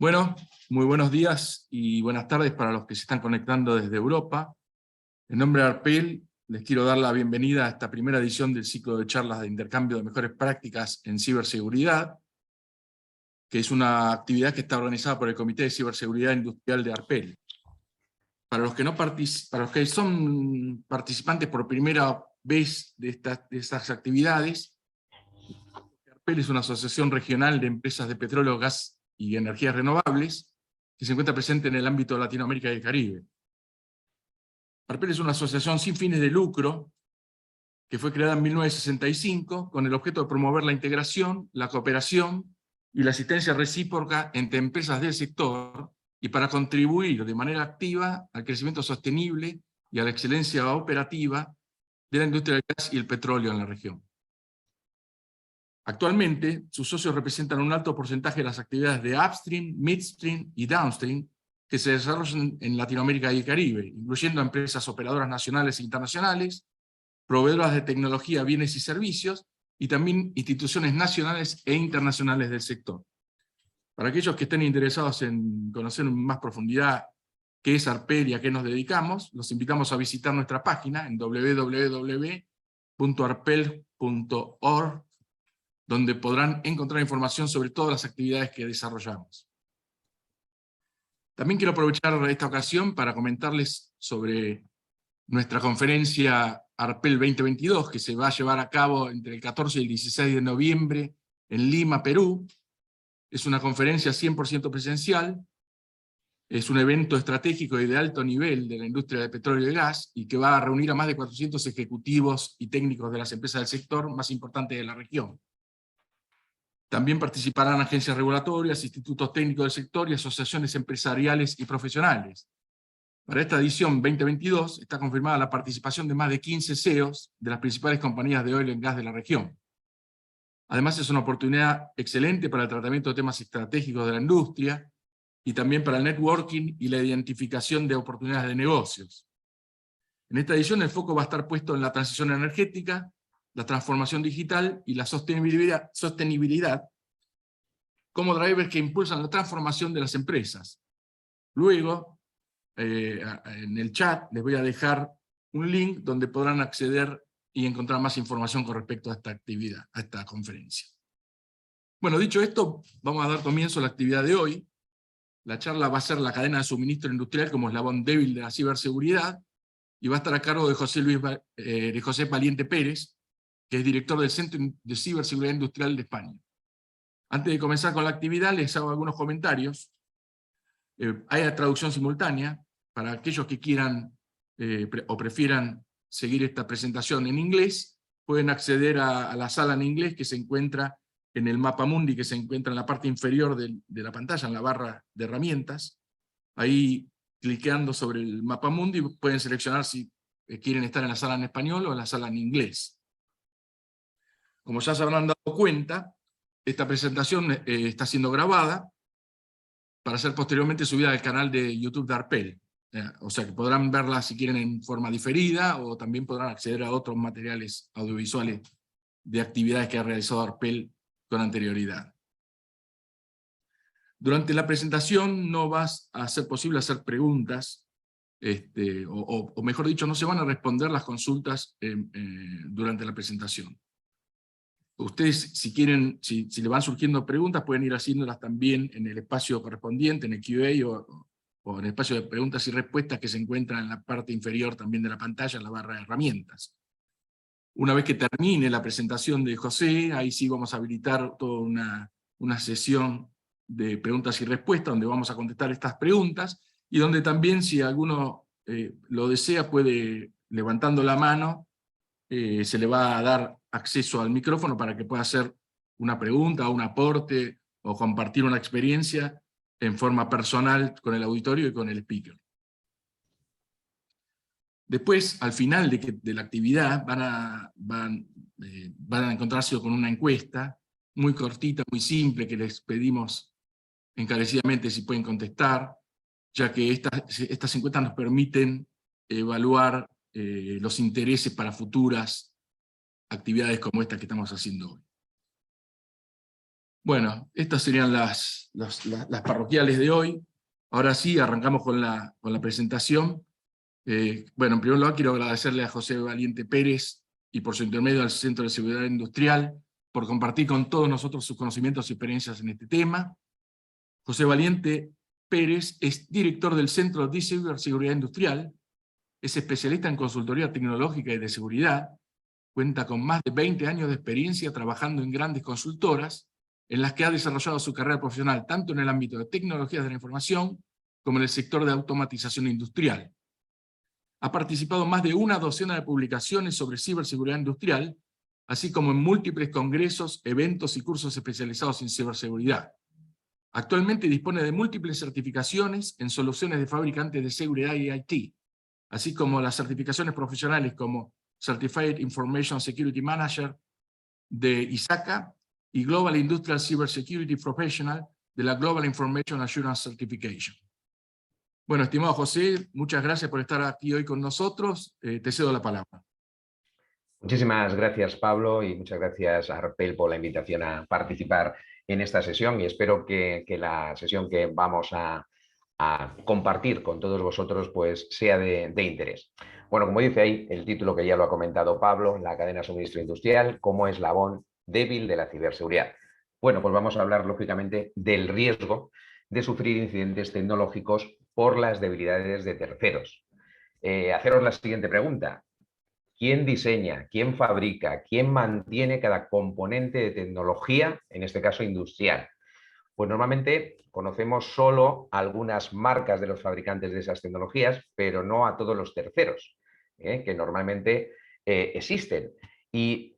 Bueno, muy buenos días y buenas tardes para los que se están conectando desde Europa. En nombre de ARPEL, les quiero dar la bienvenida a esta primera edición del ciclo de charlas de intercambio de mejores prácticas en ciberseguridad, que es una actividad que está organizada por el Comité de Ciberseguridad Industrial de ARPEL. Para los que son participantes por primera vez de estas actividades, ARPEL es una asociación regional de empresas de petróleo, gas y energías renovables, que se encuentra presente en el ámbito de Latinoamérica y el Caribe. ARPEL es una asociación sin fines de lucro que fue creada en 1965 con el objeto de promover la integración, la cooperación y la asistencia recíproca entre empresas del sector y para contribuir de manera activa al crecimiento sostenible y a la excelencia operativa de la industria del gas y el petróleo en la región. Actualmente, sus socios representan un alto porcentaje de las actividades de upstream, midstream y downstream que se desarrollan en Latinoamérica y el Caribe, incluyendo empresas operadoras nacionales e internacionales, proveedoras de tecnología, bienes y servicios, y también instituciones nacionales e internacionales del sector. Para aquellos que estén interesados en conocer en más profundidad qué es ARPEL y a qué nos dedicamos, los invitamos a visitar nuestra página en www.arpel.org, donde podrán encontrar información sobre todas las actividades que desarrollamos. También quiero aprovechar esta ocasión para comentarles sobre nuestra conferencia ARPEL 2022, que se va a llevar a cabo entre el 14 y el 16 de noviembre en Lima, Perú. Es una conferencia 100% presencial, es un evento estratégico y de alto nivel de la industria de petróleo y gas, y que va a reunir a más de 400 ejecutivos y técnicos de las empresas del sector más importantes de la región. También participarán agencias regulatorias, institutos técnicos del sector y asociaciones empresariales y profesionales. Para esta edición 2022 está confirmada la participación de más de 15 CEOs de las principales compañías de oil and gas de la región. Además es una oportunidad excelente para el tratamiento de temas estratégicos de la industria y también para el networking y la identificación de oportunidades de negocios. En esta edición el foco va a estar puesto en la transición energética, la transformación digital y la sostenibilidad como drivers que impulsan la transformación de las empresas. Luego, en el chat les voy a dejar un link donde podrán acceder y encontrar más información con respecto a esta actividad, a esta conferencia. Bueno, dicho esto, vamos a dar comienzo a la actividad de hoy. La charla va a ser la cadena de suministro industrial como eslabón débil de la ciberseguridad, y va a estar a cargo de José Valiente Pérez, que es director del Centro de Ciberseguridad Industrial de España. Antes de comenzar con la actividad, les hago algunos comentarios. Hay traducción simultánea para aquellos que quieran o prefieran seguir esta presentación en inglés. Pueden acceder a la sala en inglés que se encuentra en el mapa mundi, que se encuentra en la parte inferior de la pantalla, en la barra de herramientas. Ahí, cliqueando sobre el mapa mundi, pueden seleccionar si quieren estar en la sala en español o en la sala en inglés. Como ya se habrán dado cuenta, esta presentación está siendo grabada para ser posteriormente subida al canal de YouTube de ARPEL. O sea que podrán verla si quieren en forma diferida, o también podrán acceder a otros materiales audiovisuales de actividades que ha realizado ARPEL con anterioridad. Durante la presentación no va a ser posible hacer preguntas, o mejor dicho, no se van a responder las consultas durante la presentación. Ustedes, si quieren, si le van surgiendo preguntas, pueden ir haciéndolas también en el espacio correspondiente, en el Q&A o en el espacio de preguntas y respuestas que se encuentra en la parte inferior también de la pantalla, en la barra de herramientas. Una vez que termine la presentación de José, ahí sí vamos a habilitar toda una sesión de preguntas y respuestas, donde vamos a contestar estas preguntas, y donde también, si alguno lo desea, puede, levantando la mano, se le va a dar acceso al micrófono para que pueda hacer una pregunta, un aporte, o compartir una experiencia en forma personal con el auditorio y con el speaker. Después, al final de la actividad, van a encontrarse con una encuesta muy cortita, muy simple, que les pedimos encarecidamente si pueden contestar, ya que estas encuestas nos permiten evaluar los intereses para futuras actividades como esta que estamos haciendo hoy. Bueno, estas serían las parroquiales de hoy. Ahora sí, arrancamos con la presentación. Bueno, en primer lugar quiero agradecerle a José Valiente Pérez y por su intermedio al Centro de Seguridad Industrial por compartir con todos nosotros sus conocimientos y experiencias en este tema. José Valiente Pérez es director del Centro de Ciberseguridad Industrial, es especialista en consultoría tecnológica y de seguridad, cuenta con más de 20 años de experiencia trabajando en grandes consultoras, en las que ha desarrollado su carrera profesional tanto en el ámbito de tecnologías de la información como en el sector de automatización industrial. Ha participado en más de una docena de publicaciones sobre ciberseguridad industrial, así como en múltiples congresos, eventos y cursos especializados en ciberseguridad. Actualmente dispone de múltiples certificaciones en soluciones de fabricantes de seguridad y IT, así como las certificaciones profesionales como Certified Information Security Manager de ISACA y Global Industrial Cybersecurity Professional de la Global Information Assurance Certification. Bueno, estimado José, muchas gracias por estar aquí hoy con nosotros. Te cedo la palabra. Muchísimas gracias, Pablo, y muchas gracias a Arpel por la invitación a participar en esta sesión, y espero que la sesión que vamos a compartir con todos vosotros pues sea de interés. Bueno, como dice ahí el título, que ya lo ha comentado Pablo, la cadena de suministro industrial como eslabón débil de la ciberseguridad. Bueno, pues vamos a hablar lógicamente del riesgo de sufrir incidentes tecnológicos por las debilidades de terceros. Haceros la siguiente pregunta: ¿quién diseña, quién fabrica, quién mantiene cada componente de tecnología, en este caso industrial? Pues normalmente conocemos solo algunas marcas de los fabricantes de esas tecnologías, pero no a todos los terceros, que normalmente existen. Y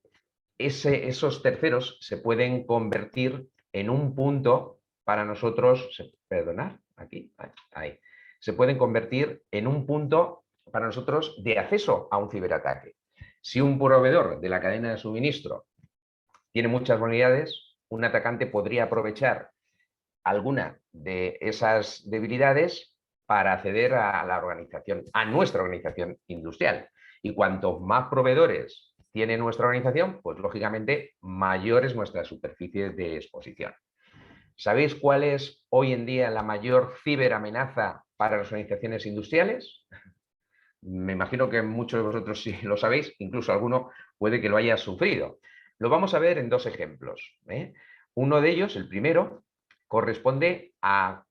esos terceros se pueden convertir en un punto para nosotros, perdonad, aquí, ahí, se pueden convertir en un punto para nosotros de acceso a un ciberataque. Si un proveedor de la cadena de suministro tiene muchas vulnerabilidades, un atacante podría aprovechar alguna de esas debilidades para acceder a la organización, a nuestra organización industrial. Y cuanto más proveedores tiene nuestra organización, pues lógicamente mayor es nuestra superficie de exposición. ¿Sabéis cuál es hoy en día la mayor ciberamenaza para las organizaciones industriales? Me imagino que muchos de vosotros sí lo sabéis, incluso alguno puede que lo haya sufrido. Lo vamos a ver en dos ejemplos. Uno de ellos, el primero, corresponde a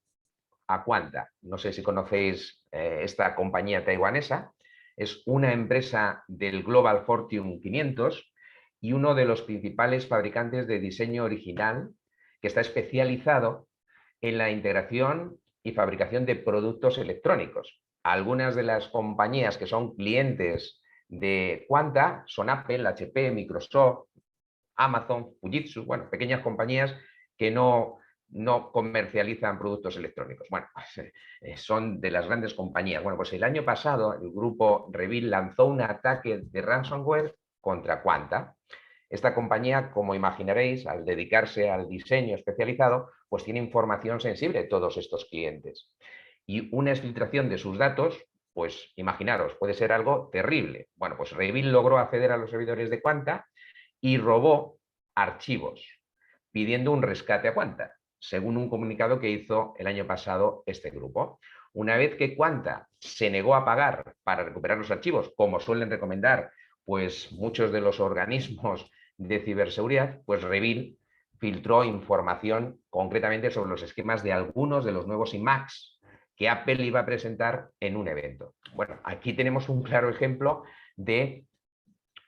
Quanta. No sé si conocéis esta compañía taiwanesa. Es una empresa del Global Fortune 500 y uno de los principales fabricantes de diseño original, que está especializado en la integración y fabricación de productos electrónicos. Algunas de las compañías que son clientes de Quanta son Apple, HP, Microsoft, Amazon, Fujitsu, bueno, pequeñas compañías que no comercializan productos electrónicos. Bueno, pues, son de las grandes compañías. Bueno, pues el año pasado el grupo Revil lanzó un ataque de ransomware contra Quanta. Esta compañía, como imaginaréis, al dedicarse al diseño especializado, pues tiene información sensible de todos estos clientes. Y una exfiltración de sus datos, pues imaginaros, puede ser algo terrible. Bueno, pues Revil logró acceder a los servidores de Quanta y robó archivos, pidiendo un rescate a Quanta, según un comunicado que hizo el año pasado este grupo. Una vez que Quanta se negó a pagar para recuperar los archivos, como suelen recomendar pues muchos de los organismos de ciberseguridad, pues Revil filtró información concretamente sobre los esquemas de algunos de los nuevos iMacs que Apple iba a presentar en un evento. Bueno, aquí tenemos un claro ejemplo de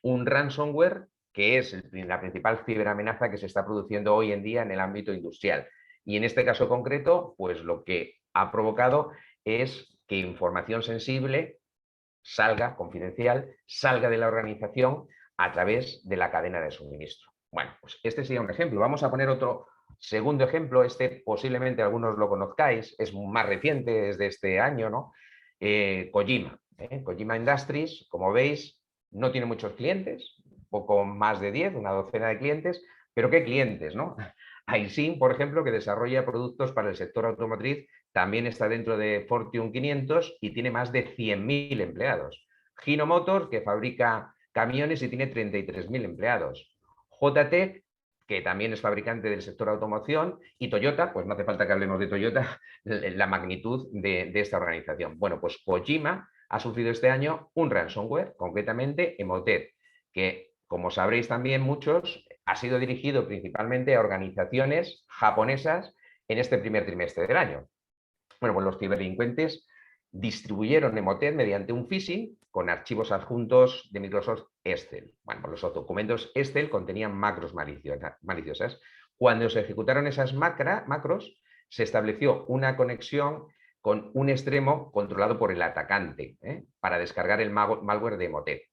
un ransomware que es la principal ciberamenaza que se está produciendo hoy en día en el ámbito industrial. Y en este caso concreto, pues lo que ha provocado es que información sensible salga, confidencial, salga de la organización a través de la cadena de suministro. Bueno, pues este sería un ejemplo. Vamos a poner otro segundo ejemplo. Este posiblemente algunos lo conozcáis, es más reciente, es de este año, ¿no? Kojima. Kojima Industries, como veis, no tiene muchos clientes, poco más de 10, una docena de clientes, pero ¿qué clientes, no? Aisin, por ejemplo, que desarrolla productos para el sector automotriz, también está dentro de Fortune 500 y tiene más de 100.000 empleados. Hino Motors, que fabrica camiones y tiene 33.000 empleados. JT que también es fabricante del sector automoción, y Toyota, pues no hace falta que hablemos de Toyota, la magnitud de esta organización. Bueno, pues Kojima ha sufrido este año un ransomware, concretamente Emotet, que, como sabréis también muchos, ha sido dirigido principalmente a organizaciones japonesas en este primer trimestre del año. Bueno, pues los ciberdelincuentes distribuyeron Emotet mediante un phishing con archivos adjuntos de Microsoft Excel. Bueno, pues los documentos Excel contenían macros maliciosas. Cuando se ejecutaron esas macros, se estableció una conexión con un extremo controlado por el atacante para descargar el malware de Emotet.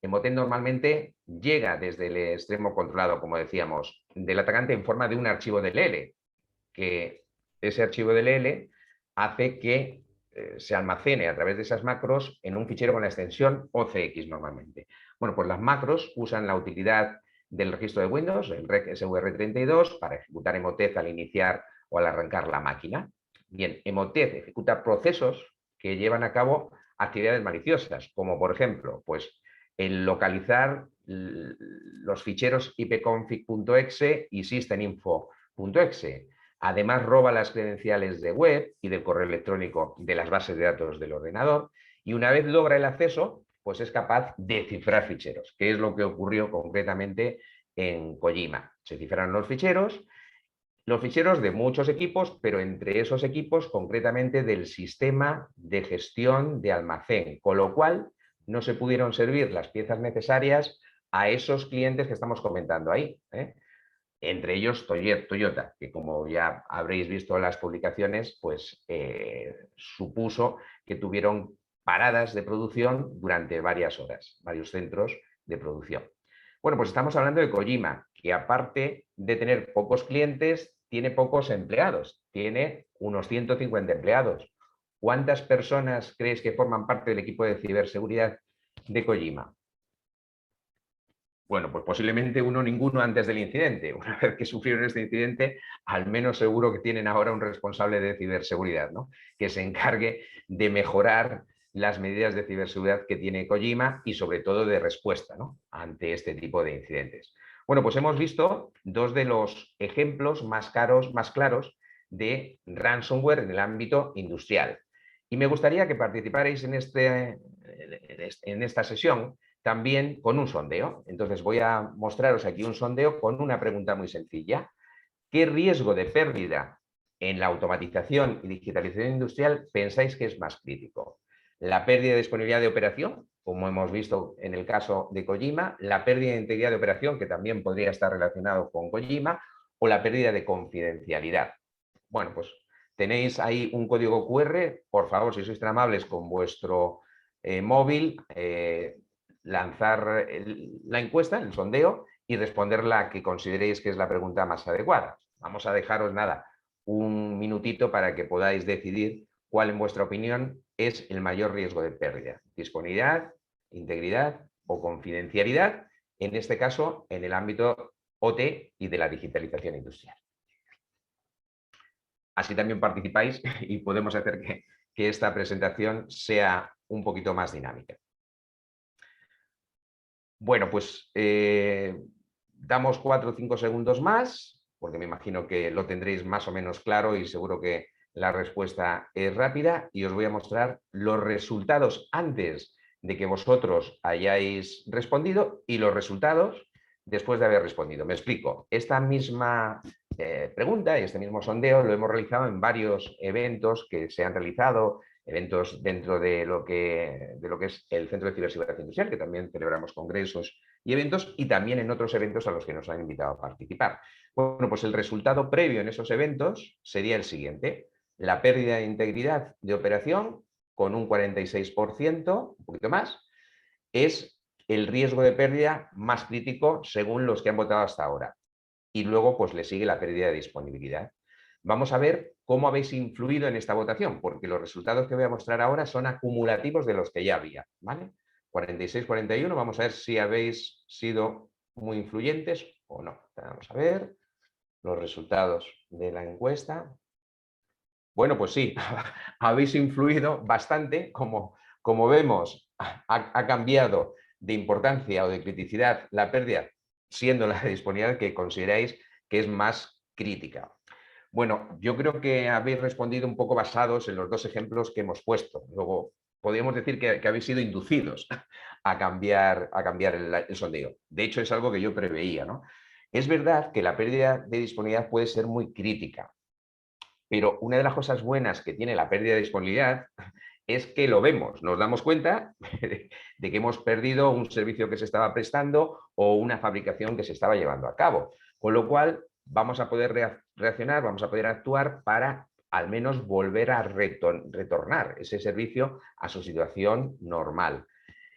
Emotet normalmente llega desde el extremo controlado, como decíamos, del atacante en forma de un archivo DLL, que ese archivo DLL hace que se almacene a través de esas macros en un fichero con la extensión OCX normalmente. Bueno, pues las macros usan la utilidad del registro de Windows, el REC SVR32, para ejecutar Emotet al iniciar o al arrancar la máquina. Bien, Emotet ejecuta procesos que llevan a cabo actividades maliciosas, como por ejemplo, pues el localizar los ficheros ipconfig.exe y systeminfo.exe. Además, roba las credenciales de web y del correo electrónico de las bases de datos del ordenador, y una vez logra el acceso, pues es capaz de cifrar ficheros, que es lo que ocurrió concretamente en Kojima. Se cifraron los ficheros de muchos equipos, pero entre esos equipos concretamente del sistema de gestión de almacén, con lo cual no se pudieron servir las piezas necesarias a esos clientes que estamos comentando ahí. Entre ellos Toyota, que como ya habréis visto en las publicaciones, pues supuso que tuvieron paradas de producción durante varias horas, varios centros de producción. Bueno, pues estamos hablando de Kojima, que aparte de tener pocos clientes, tiene pocos empleados, tiene unos 150 empleados. ¿Cuántas personas creéis que forman parte del equipo de ciberseguridad de Kojima? Bueno, pues posiblemente ninguno antes del incidente. Una vez que sufrieron este incidente, al menos seguro que tienen ahora un responsable de ciberseguridad, ¿no? Que se encargue de mejorar las medidas de ciberseguridad que tiene Kojima y sobre todo de respuesta, ¿no?, ante este tipo de incidentes. Bueno, pues hemos visto dos de los ejemplos más claros de ransomware en el ámbito industrial. Y me gustaría que participarais en esta sesión también con un sondeo. Entonces voy a mostraros aquí un sondeo con una pregunta muy sencilla. ¿Qué riesgo de pérdida en la automatización y digitalización industrial pensáis que es más crítico? ¿La pérdida de disponibilidad de operación, como hemos visto en el caso de Kojima, la pérdida de integridad de operación, que también podría estar relacionado con Kojima, o la pérdida de confidencialidad? Bueno, pues tenéis ahí un código QR. Por favor, si sois tan amables, con vuestro móvil, lanzar la encuesta, el sondeo, y responder la que consideréis que es la pregunta más adecuada. Vamos a dejaros un minutito para que podáis decidir cuál, en vuestra opinión, es el mayor riesgo de pérdida: disponibilidad, integridad o confidencialidad, en este caso en el ámbito OT y de la digitalización industrial. Así también participáis y podemos hacer que esta presentación sea un poquito más dinámica. Bueno, pues damos 4 o 5 segundos más, porque me imagino que lo tendréis más o menos claro y seguro que la respuesta es rápida, y os voy a mostrar los resultados antes de que vosotros hayáis respondido y los resultados después de haber respondido. Me explico. Esta misma pregunta y este mismo sondeo lo hemos realizado en varios eventos que se han realizado, eventos dentro de lo que es el Centro de Ciberseguridad Industrial, que también celebramos congresos y eventos, y también en otros eventos a los que nos han invitado a participar. Bueno, pues el resultado previo en esos eventos sería el siguiente: la pérdida de integridad de operación, con un 46%, un poquito más, es el riesgo de pérdida más crítico según los que han votado hasta ahora. Y luego pues le sigue la pérdida de disponibilidad. Vamos a ver cómo habéis influido en esta votación, porque los resultados que voy a mostrar ahora son acumulativos de los que ya había, ¿vale? 46-41, vamos a ver si habéis sido muy influyentes o no. Vamos a ver los resultados de la encuesta. Bueno, pues sí, habéis influido bastante. Como vemos, ha cambiado de importancia o de criticidad la pérdida siendo la de disponibilidad que consideráis que es más crítica? Bueno, yo creo que habéis respondido un poco basados en los dos ejemplos que hemos puesto. Luego, podríamos decir que habéis sido inducidos a cambiar el sondeo. De hecho, es algo que yo preveía, ¿no? Es verdad que la pérdida de disponibilidad puede ser muy crítica, pero una de las cosas buenas que tiene la pérdida de disponibilidad es que lo vemos, nos damos cuenta de que hemos perdido un servicio que se estaba prestando o una fabricación que se estaba llevando a cabo. Con lo cual, vamos a poder reaccionar, vamos a poder actuar para al menos volver a retornar ese servicio a su situación normal.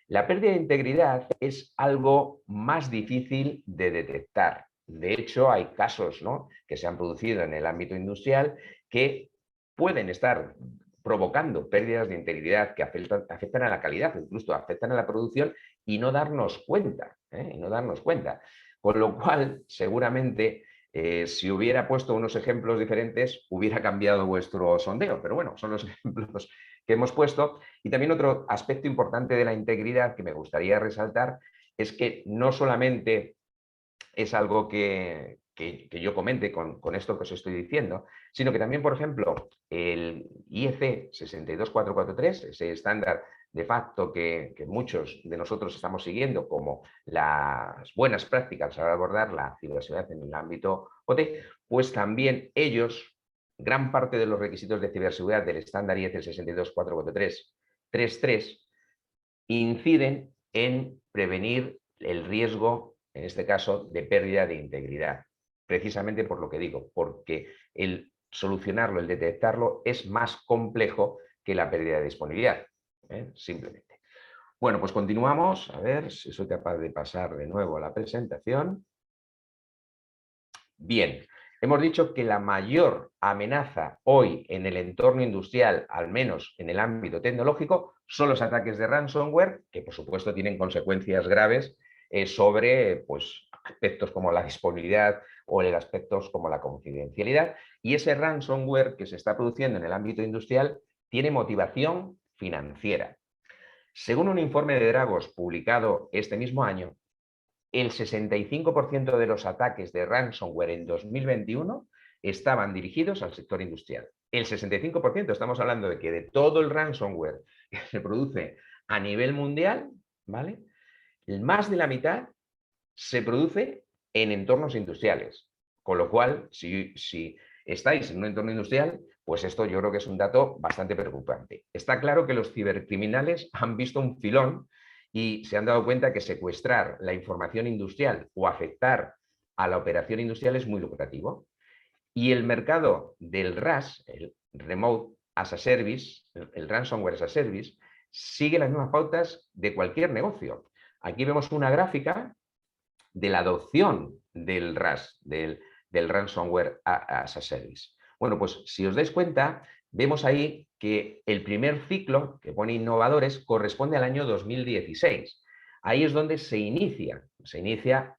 La pérdida de integridad es algo más difícil de detectar. De hecho, hay casos, ¿no?, que se han producido en el ámbito industrial que pueden estar provocando pérdidas de integridad que afectan a la calidad, incluso afectan a la producción y no darnos cuenta, ¿eh? Y no darnos cuenta. Con lo cual, seguramente, si hubiera puesto unos ejemplos diferentes, hubiera cambiado vuestro sondeo. Pero bueno, son los ejemplos que hemos puesto. Y también otro aspecto importante de la integridad que me gustaría resaltar es que no solamente es algo que yo comente con esto que os estoy diciendo, sino que también, por ejemplo, el IEC 62443, ese estándar de facto que muchos de nosotros estamos siguiendo como las buenas prácticas a abordar la ciberseguridad en el ámbito OT, pues también ellos, gran parte de los requisitos de ciberseguridad del estándar IEC 62443-33 inciden en prevenir el riesgo, en este caso, de pérdida de integridad. Precisamente por lo que digo, porque el solucionarlo, el detectarlo, es más complejo que la pérdida de disponibilidad, simplemente. Bueno, pues continuamos. A ver si soy capaz de pasar de nuevo a la presentación. Bien, hemos dicho que la mayor amenaza hoy en el entorno industrial, al menos en el ámbito tecnológico, son los ataques de ransomware, que por supuesto tienen consecuencias graves sobre pues, aspectos como la disponibilidad o aspectos como la confidencialidad. Y ese ransomware que se está produciendo en el ámbito industrial tiene motivación financiera. Según un informe de Dragos publicado este mismo año, el 65% de los ataques de ransomware en 2021 estaban dirigidos al sector industrial. El 65%, estamos hablando de que de todo el ransomware que se produce a nivel mundial, ¿vale?, más de la mitad se produce en entornos industriales. Con lo cual, si estáis en un entorno industrial, pues esto yo creo que es un dato bastante preocupante. Está claro que los cibercriminales han visto un filón y se han dado cuenta que secuestrar la información industrial o afectar a la operación industrial es muy lucrativo. Y el mercado del RAS, el Remote as a Service, el Ransomware as a Service, sigue las mismas pautas de cualquier negocio. Aquí vemos una gráfica de la adopción del RAS, del Ransomware as a Service. Bueno, pues si os dais cuenta, vemos ahí que el primer ciclo que pone innovadores corresponde al año 2016. Ahí es donde se inicia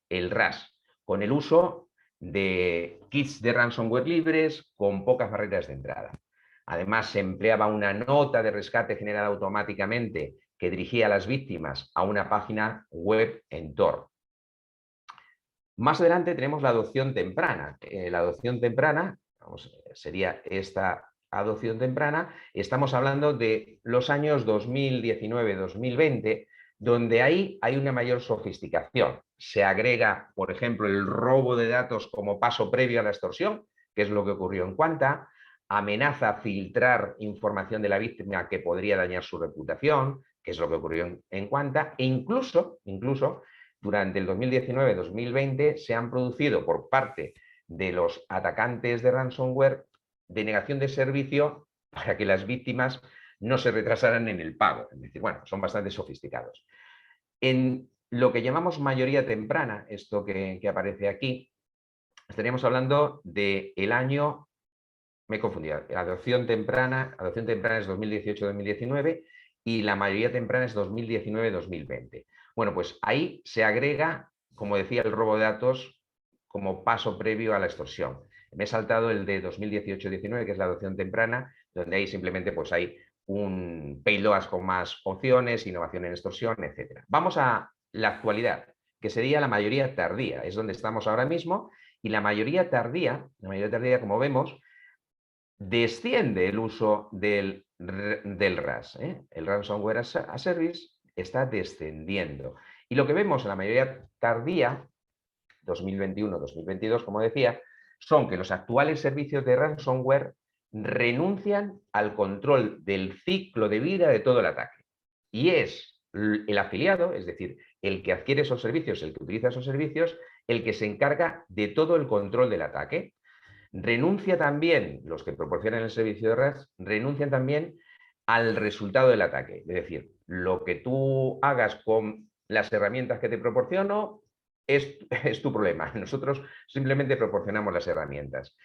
el RAS, con el uso de kits de ransomware libres con pocas barreras de entrada. Además, se empleaba una nota de rescate generada automáticamente que dirigía a las víctimas a una página web en Tor. Más adelante tenemos la adopción temprana. La adopción temprana, sería esta adopción temprana, estamos hablando de los años 2019-2020, donde ahí hay una mayor sofisticación. Se agrega, por ejemplo, el robo de datos como paso previo a la extorsión, que es lo que ocurrió en Quanta, amenaza filtrar información de la víctima que podría dañar su reputación, que es lo que ocurrió en Quanta, e incluso durante el 2019-2020 se han producido por parte de los atacantes de ransomware denegación de servicio para que las víctimas no se retrasaran en el pago. Es decir, bueno, son bastante sofisticados. En lo que llamamos mayoría temprana, esto que aparece aquí, estaríamos hablando del año, me he confundido, adopción temprana es 2018-2019 y la mayoría temprana es 2019-2020. Bueno, pues ahí se agrega, como decía, el robo de datos como paso previo a la extorsión. Me he saltado el de 2018-19, que es la adopción temprana, donde ahí simplemente pues hay un payload con más opciones, innovación en extorsión, etc. Vamos a la actualidad. que sería la mayoría tardía. Es donde estamos ahora mismo, y la mayoría tardía, como vemos, desciende el uso del RAS. El Ransomware as a Service está descendiendo. Y lo que vemos en la mayoría tardía, 2021-2022, como decía, son que los actuales servicios de ransomware renuncian al control del ciclo de vida de todo el ataque. Y es el afiliado, es decir, el que adquiere esos servicios, el que utiliza esos servicios, el que se encarga de todo el control del ataque. Renuncia también, los que proporcionan el servicio de RAS, renuncian también al resultado del ataque. Es decir, lo que tú hagas con las herramientas que te proporciono es tu problema. Nosotros simplemente proporcionamos las herramientas.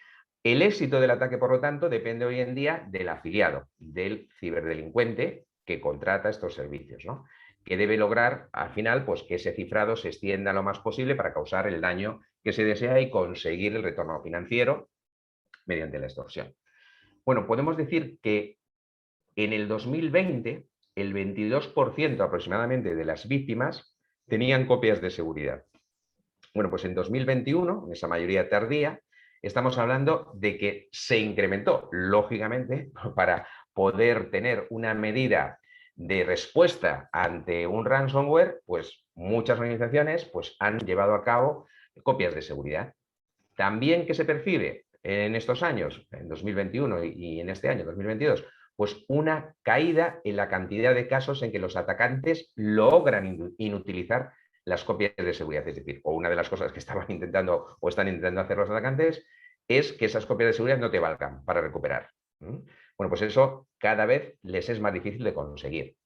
El éxito del ataque, por lo tanto, depende hoy en día del afiliado, del ciberdelincuente que contrata estos servicios, ¿no? Que debe lograr, al final, pues que ese cifrado se extienda lo más posible para causar el daño que se desea y conseguir el retorno financiero mediante la extorsión. Bueno, podemos decir que en el 2020 el 22% aproximadamente de las víctimas tenían copias de seguridad. Bueno, pues en 2021, en esa mayoría tardía, estamos hablando de que se incrementó, lógicamente, para poder tener una medida de respuesta ante un ransomware, pues muchas organizaciones pues, han llevado a cabo copias de seguridad. También, ¿qué se percibe en estos años, en 2021 y en este año, 2022? Pues una caída en la cantidad de casos en que los atacantes logran inutilizar las copias de seguridad. Es decir, o una de las cosas que estaban intentando o están intentando hacer los atacantes es que esas copias de seguridad no te valgan para recuperar. Bueno, pues eso cada vez les es más difícil de conseguir.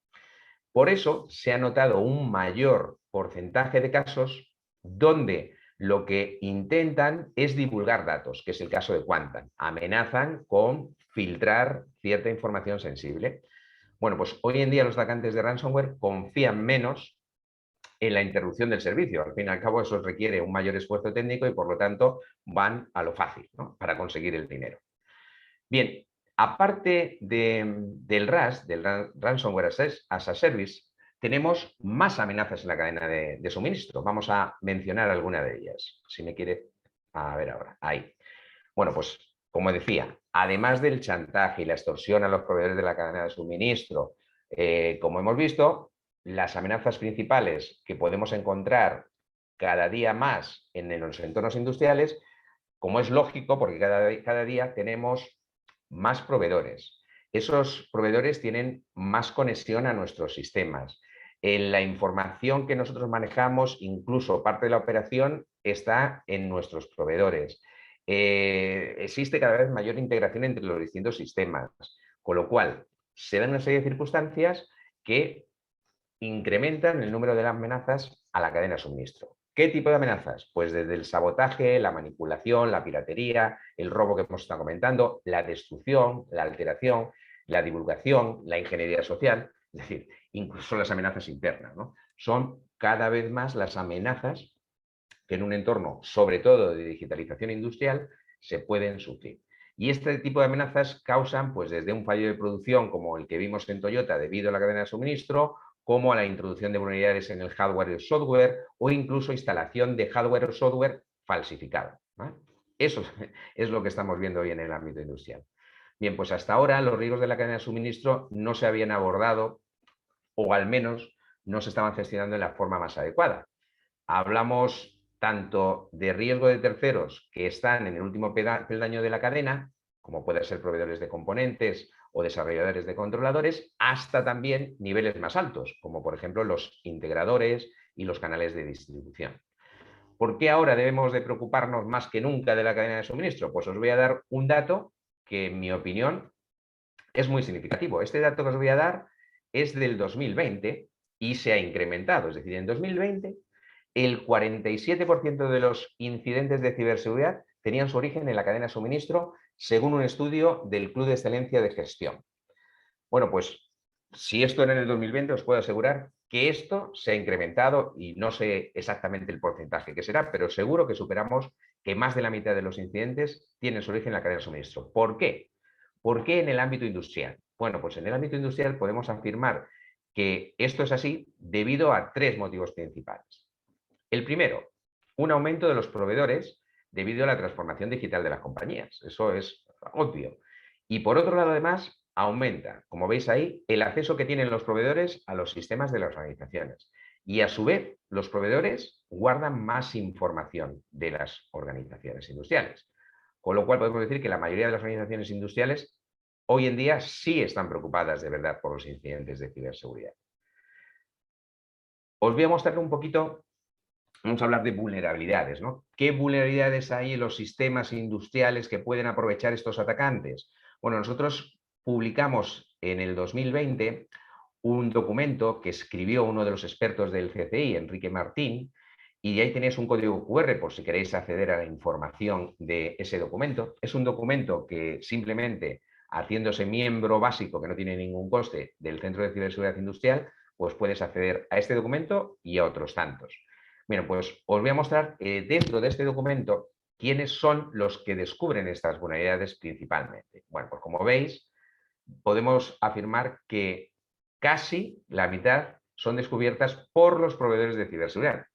Por eso se ha notado un mayor porcentaje de casos donde lo que intentan es divulgar datos, que es el caso de Quantum. Amenazan con filtrar cierta información sensible. Bueno, pues hoy en día los atacantes de ransomware confían menos en la interrupción del servicio. Al fin y al cabo, eso requiere un mayor esfuerzo técnico y, por lo tanto, van a lo fácil, ¿no? Para conseguir el dinero. Bien, aparte del RAS, del Ransomware as a Service, tenemos más amenazas en la cadena de suministro. Vamos a mencionar alguna de ellas. Si me quiere... A ver ahora, ahí. Bueno, pues como decía, además del chantaje y la extorsión a los proveedores de la cadena de suministro, como hemos visto, las amenazas principales que podemos encontrar cada día más en los entornos industriales, como es lógico, porque cada día tenemos más proveedores. Esos proveedores tienen más conexión a nuestros sistemas. En la información que nosotros manejamos, incluso parte de la operación, está en nuestros proveedores. Existe cada vez mayor integración entre los distintos sistemas, con lo cual se dan una serie de circunstancias que incrementan el número de las amenazas a la cadena de suministro. ¿Qué tipo de amenazas? Pues desde el sabotaje, la manipulación, la piratería, el robo que hemos estado comentando, la destrucción, la alteración, la divulgación, la ingeniería social, es decir, incluso las amenazas internas, ¿no? Son cada vez más las amenazas que en un entorno, sobre todo de digitalización industrial, se pueden sufrir. Y este tipo de amenazas causan, pues desde un fallo de producción como el que vimos en Toyota debido a la cadena de suministro, como a la introducción de vulnerabilidades en el hardware y el software, o incluso instalación de hardware o software falsificado, ¿vale? Eso es lo que estamos viendo hoy en el ámbito industrial. Bien, pues hasta ahora los riesgos de la cadena de suministro no se habían abordado, o al menos no se estaban gestionando de la forma más adecuada. Hablamos tanto de riesgo de terceros que están en el último peldaño de la cadena, como pueden ser proveedores de componentes o desarrolladores de controladores, hasta también niveles más altos, como por ejemplo los integradores y los canales de distribución. ¿Por qué ahora debemos de preocuparnos más que nunca de la cadena de suministro? Pues os voy a dar un dato que, en mi opinión, es muy significativo. Este dato que os voy a dar es del 2020 y se ha incrementado. Es decir, en 2020 el 47% de los incidentes de ciberseguridad tenían su origen en la cadena de suministro, según un estudio del Club de Excelencia de Gestión. Bueno, pues si esto era en el 2020, os puedo asegurar que esto se ha incrementado y no sé exactamente el porcentaje que será, pero seguro que superamos que más de la mitad de los incidentes tienen su origen en la cadena de suministro. ¿Por qué? ¿Por qué en el ámbito industrial? Bueno, pues en el ámbito industrial podemos afirmar que esto es así debido a tres motivos principales. El primero, un aumento de los proveedores debido a la transformación digital de las compañías. Eso es obvio. Y por otro lado, además, aumenta, como veis ahí, el acceso que tienen los proveedores a los sistemas de las organizaciones. Y a su vez, los proveedores guardan más información de las organizaciones industriales. Con lo cual podemos decir que la mayoría de las organizaciones industriales hoy en día sí están preocupadas de verdad por los incidentes de ciberseguridad. Os voy a mostrar un poquito, vamos a hablar de vulnerabilidades, ¿no? ¿Qué vulnerabilidades hay en los sistemas industriales que pueden aprovechar estos atacantes? Bueno, nosotros publicamos en el 2020 un documento que escribió uno de los expertos del CCI, Enrique Martín, y ahí tenéis un código QR por si queréis acceder a la información de ese documento. Es un documento que simplemente haciéndose miembro básico, que no tiene ningún coste, del Centro de Ciberseguridad Industrial, pues puedes acceder a este documento y a otros tantos. Bueno, pues os voy a mostrar dentro de este documento quiénes son los que descubren estas vulnerabilidades principalmente. Bueno, pues como veis, podemos afirmar que casi la mitad son descubiertas por los proveedores de ciberseguridad.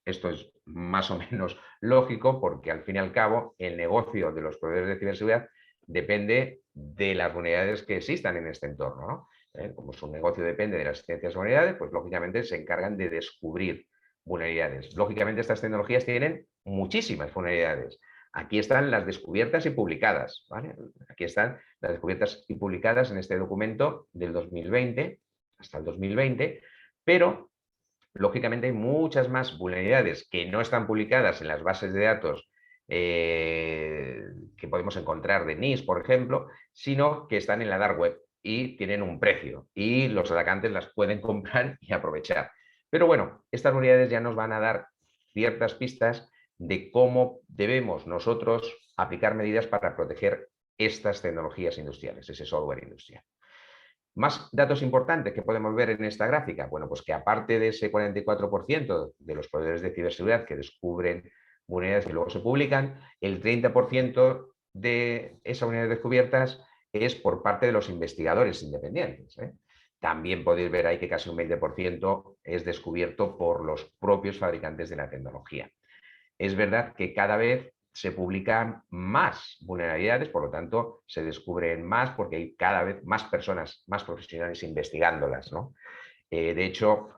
Esto es más o menos lógico porque al fin y al cabo el negocio de los proveedores de ciberseguridad depende de las vulnerabilidades que existan en este entorno, ¿no? Como su negocio depende de las existencias de vulnerabilidades, pues lógicamente se encargan de descubrir vulnerabilidades. Lógicamente estas tecnologías tienen muchísimas vulnerabilidades. Aquí están las descubiertas y publicadas, ¿vale? Aquí están las descubiertas y publicadas en este documento del 2020 hasta el 2020, pero lógicamente hay muchas más vulnerabilidades que no están publicadas en las bases de datos que podemos encontrar de NIST, por ejemplo, sino que están en la dark web y tienen un precio y los atacantes las pueden comprar y aprovechar. Pero bueno, estas vulnerabilidades ya nos van a dar ciertas pistas de cómo debemos nosotros aplicar medidas para proteger estas tecnologías industriales, ese software industrial. Más datos importantes que podemos ver en esta gráfica. Bueno, pues que aparte de ese 44% de los proveedores de ciberseguridad que descubren vulnerabilidades que luego se publican, el 30% de esas vulnerabilidades descubiertas es por parte de los investigadores independientes, ¿eh? También podéis ver ahí que casi un 20% es descubierto por los propios fabricantes de la tecnología. Es verdad que cada vez se publican más vulnerabilidades, por lo tanto se descubren más porque hay cada vez más personas, más profesionales investigándolas, ¿no? De hecho,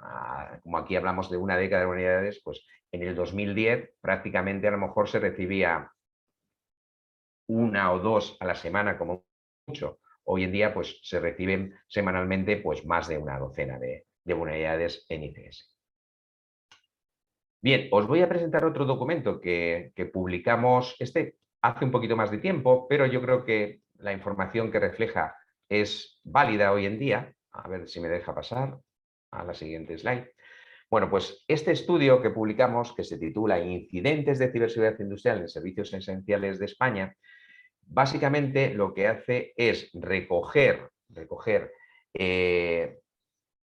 como aquí hablamos de una década de vulnerabilidades, pues en el 2010 prácticamente a lo mejor se recibía una o dos a la semana como mucho. Hoy en día pues se reciben semanalmente pues más de una docena de vulnerabilidades en ICS. Bien, os voy a presentar otro documento que publicamos hace un poquito más de tiempo, pero yo creo que la información que refleja es válida hoy en día. A ver si me deja pasar a la siguiente slide. Bueno, pues este estudio que publicamos, que se titula Incidentes de ciberseguridad industrial en servicios esenciales de España, básicamente lo que hace es recoger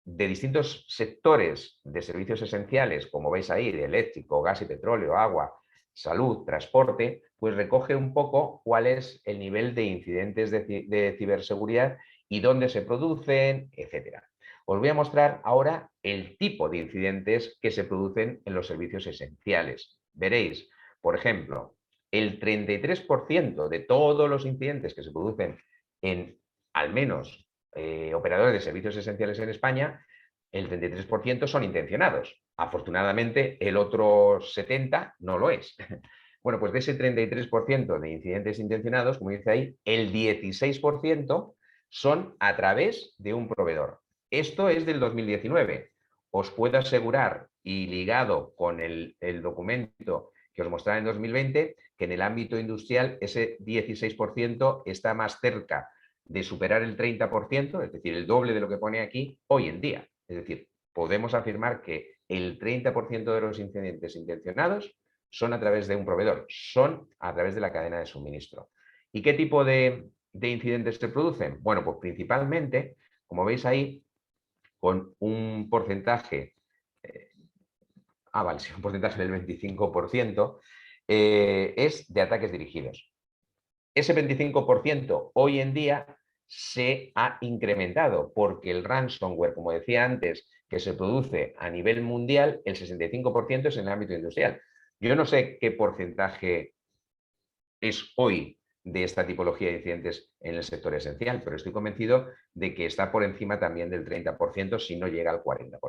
de distintos sectores de servicios esenciales, como veis ahí, de eléctrico, gas y petróleo, agua, salud, transporte, pues recoge un poco cuál es el nivel de incidentes de ciberseguridad y dónde se producen, etcétera. Os voy a mostrar ahora el tipo de incidentes que se producen en los servicios esenciales. Veréis, por ejemplo, el 33% de todos los incidentes que se producen en al menos operadores de servicios esenciales en España, el 33% son intencionados. Afortunadamente, el otro 70% no lo es. Bueno, pues de ese 33% de incidentes intencionados, como dice ahí, el 16% son a través de un proveedor. Esto es del 2019. Os puedo asegurar, y ligado con el documento que os mostraba en 2020, que en el ámbito industrial ese 16% está más cerca de superar el 30%, es decir, el doble de lo que pone aquí, hoy en día. Es decir, podemos afirmar que el 30% de los incidentes intencionados son a través de un proveedor, son a través de la cadena de suministro. ¿Y qué tipo de incidentes se producen? Bueno, pues principalmente, como veis ahí, con un porcentaje, vale, sí, un porcentaje del 25%, es de ataques dirigidos. Ese 25% hoy en día se ha incrementado, porque el ransomware, como decía antes, que se produce a nivel mundial, el 65% es en el ámbito industrial. Yo no sé qué porcentaje es hoy de esta tipología de incidentes en el sector esencial, pero estoy convencido de que está por encima también del 30%, si no llega al 40%.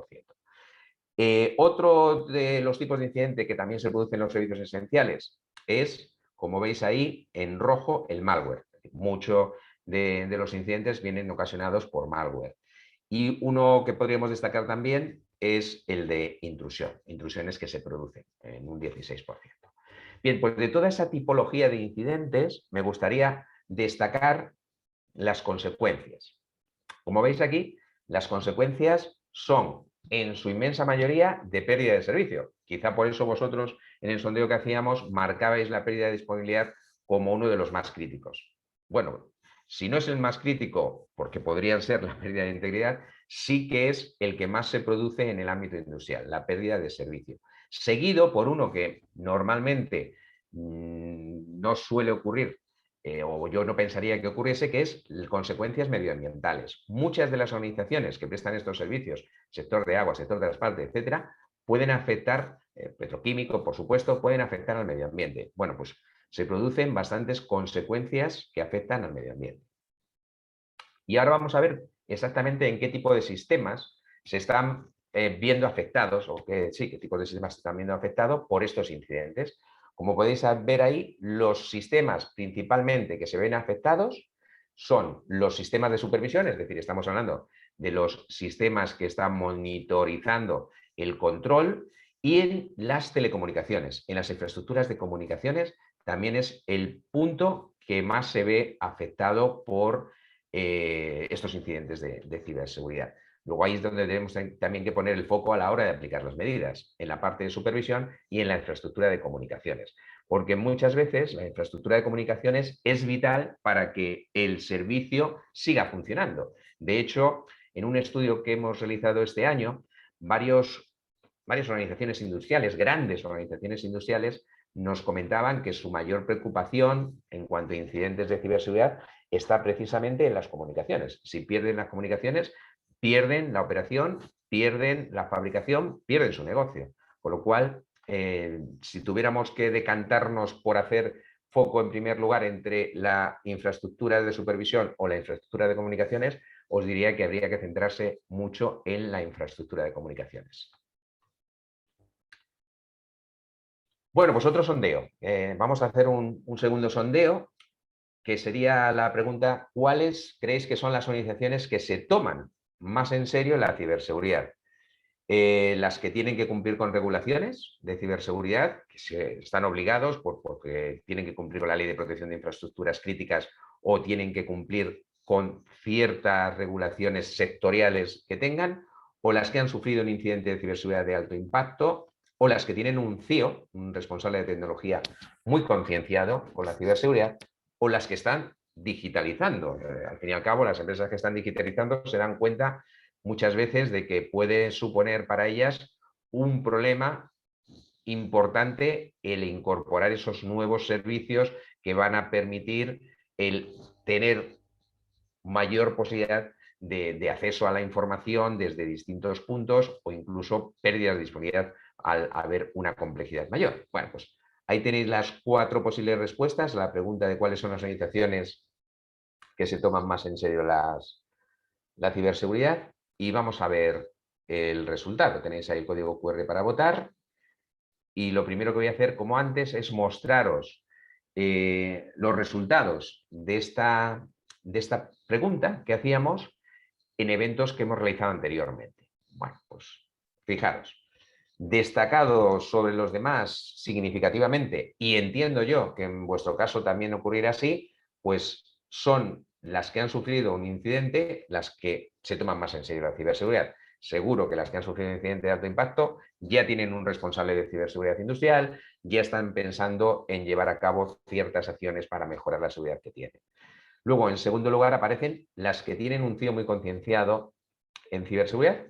Otro de los tipos de incidente que también se produce en los servicios esenciales es, como veis ahí, en rojo, el malware. Muchos de los incidentes vienen ocasionados por malware. Y uno que podríamos destacar también es el de intrusión, intrusiones que se producen en un 16%. Bien, pues de toda esa tipología de incidentes me gustaría destacar las consecuencias. Como veis aquí, las consecuencias son en su inmensa mayoría de pérdida de servicio. Quizá por eso vosotros en el sondeo que hacíamos marcabais la pérdida de disponibilidad como uno de los más críticos. Bueno, si no es el más crítico, porque podrían ser la pérdida de integridad, sí que es el que más se produce en el ámbito industrial, la pérdida de servicio. Seguido por uno que normalmente no suele ocurrir, o yo no pensaría que ocurriese, que es consecuencias medioambientales. Muchas de las organizaciones que prestan estos servicios, sector de agua, sector de transporte, etcétera, pueden afectar, petroquímico, por supuesto, pueden afectar al medio ambiente. Bueno, pues se producen bastantes consecuencias que afectan al medio ambiente. Y ahora vamos a ver exactamente en qué tipo de sistemas se están viendo afectados, o qué tipos de sistemas se están viendo afectados por estos incidentes. Como podéis ver ahí, los sistemas principalmente que se ven afectados son los sistemas de supervisión, es decir, estamos hablando de los sistemas que están monitorizando el control, y en las telecomunicaciones, en las infraestructuras de comunicaciones, también es el punto que más se ve afectado por estos incidentes de ciberseguridad. Luego ahí es donde tenemos también que poner el foco a la hora de aplicar las medidas, en la parte de supervisión y en la infraestructura de comunicaciones. Porque muchas veces la infraestructura de comunicaciones es vital para que el servicio siga funcionando. De hecho, en un estudio que hemos realizado este año, varias organizaciones industriales, grandes organizaciones industriales, nos comentaban que su mayor preocupación en cuanto a incidentes de ciberseguridad está precisamente en las comunicaciones. Si pierden las comunicaciones, pierden la operación, pierden la fabricación, pierden su negocio. Con lo cual, si tuviéramos que decantarnos por hacer foco en primer lugar entre la infraestructura de supervisión o la infraestructura de comunicaciones, os diría que habría que centrarse mucho en la infraestructura de comunicaciones. Bueno, pues otro sondeo. Vamos a hacer un segundo sondeo, que sería la pregunta: ¿cuáles creéis que son las organizaciones que se toman más en serio la ciberseguridad? Las que tienen que cumplir con regulaciones de ciberseguridad, que están obligados porque tienen que cumplir con la Ley de Protección de Infraestructuras Críticas, o tienen que cumplir con ciertas regulaciones sectoriales que tengan, o las que han sufrido un incidente de ciberseguridad de alto impacto, o las que tienen un CIO, un responsable de tecnología muy concienciado con la ciberseguridad, o las que están digitalizando. Al fin y al cabo, las empresas que están digitalizando se dan cuenta muchas veces de que puede suponer para ellas un problema importante el incorporar esos nuevos servicios que van a permitir el tener mayor posibilidad de acceso a la información desde distintos puntos, o incluso pérdidas de disponibilidad al haber una complejidad mayor. Bueno, pues ahí tenéis las 4 posibles respuestas a la pregunta de cuáles son las organizaciones que se toman más en serio la ciberseguridad, y vamos a ver el resultado. Tenéis ahí el código QR para votar, y lo primero que voy a hacer, como antes, es mostraros los resultados de esta pregunta que hacíamos en eventos que hemos realizado anteriormente. Bueno, pues fijaros, destacado sobre los demás significativamente, y entiendo yo que en vuestro caso también ocurrirá así, pues son las que han sufrido un incidente las que se toman más en serio la ciberseguridad. Seguro que las que han sufrido un incidente de alto impacto ya tienen un responsable de ciberseguridad industrial, ya están pensando en llevar a cabo ciertas acciones para mejorar la seguridad que tienen. Luego, en segundo lugar, aparecen las que tienen un CIO muy concienciado en ciberseguridad.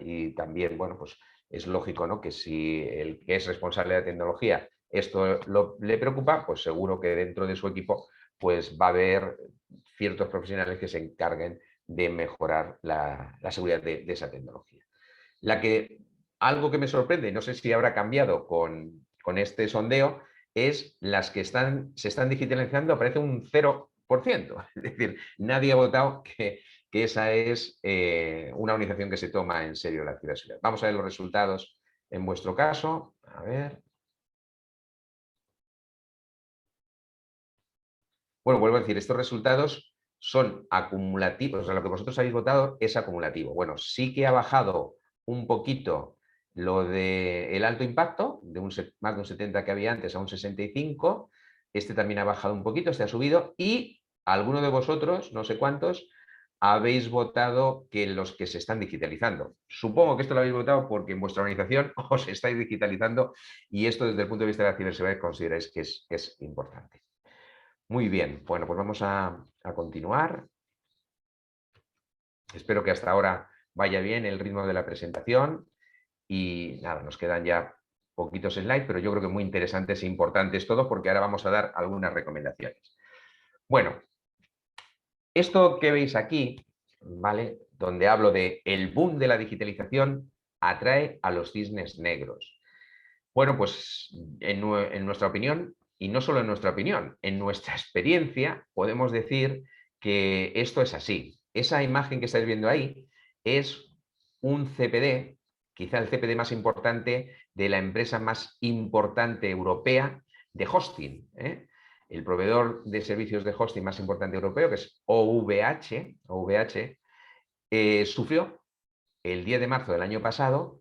Y también, bueno, pues es lógico, ¿no?, que si el que es responsable de tecnología esto le preocupa, pues seguro que dentro de su equipo pues va a haber ciertos profesionales que se encarguen de mejorar la seguridad de esa tecnología. Algo que me sorprende, no sé si habrá cambiado con este sondeo, es las que se están digitalizando, aparece un 0%. Es decir, nadie ha votado que esa es una organización que se toma en serio la ciberseguridad. Vamos a ver los resultados en vuestro caso. A ver. Bueno, vuelvo a decir, estos resultados son acumulativos, o sea, lo que vosotros habéis votado es acumulativo. Bueno, sí que ha bajado un poquito lo del alto impacto, de más de un 70 que había antes a un 65. Este también ha bajado un poquito, este ha subido, y alguno de vosotros, no sé cuántos, habéis votado que los que se están digitalizando. Supongo que esto lo habéis votado porque en vuestra organización os estáis digitalizando y esto desde el punto de vista de la ciberseguridad consideráis que es importante. Muy bien, bueno, pues vamos a continuar. Espero que hasta ahora vaya bien el ritmo de la presentación y nada, nos quedan ya poquitos slides, pero yo creo que muy interesantes e importantes todos porque ahora vamos a dar algunas recomendaciones. Bueno, esto que veis aquí, ¿vale? Donde hablo de el boom de la digitalización atrae a los cisnes negros. Bueno, pues en nuestra opinión, y no solo en nuestra opinión, en nuestra experiencia podemos decir que esto es así. Esa imagen que estáis viendo ahí es un CPD, quizá el CPD más importante de la empresa más importante europea de hosting, ¿eh? El proveedor de servicios de hosting más importante europeo, que es OVH, sufrió el 10 de marzo del año pasado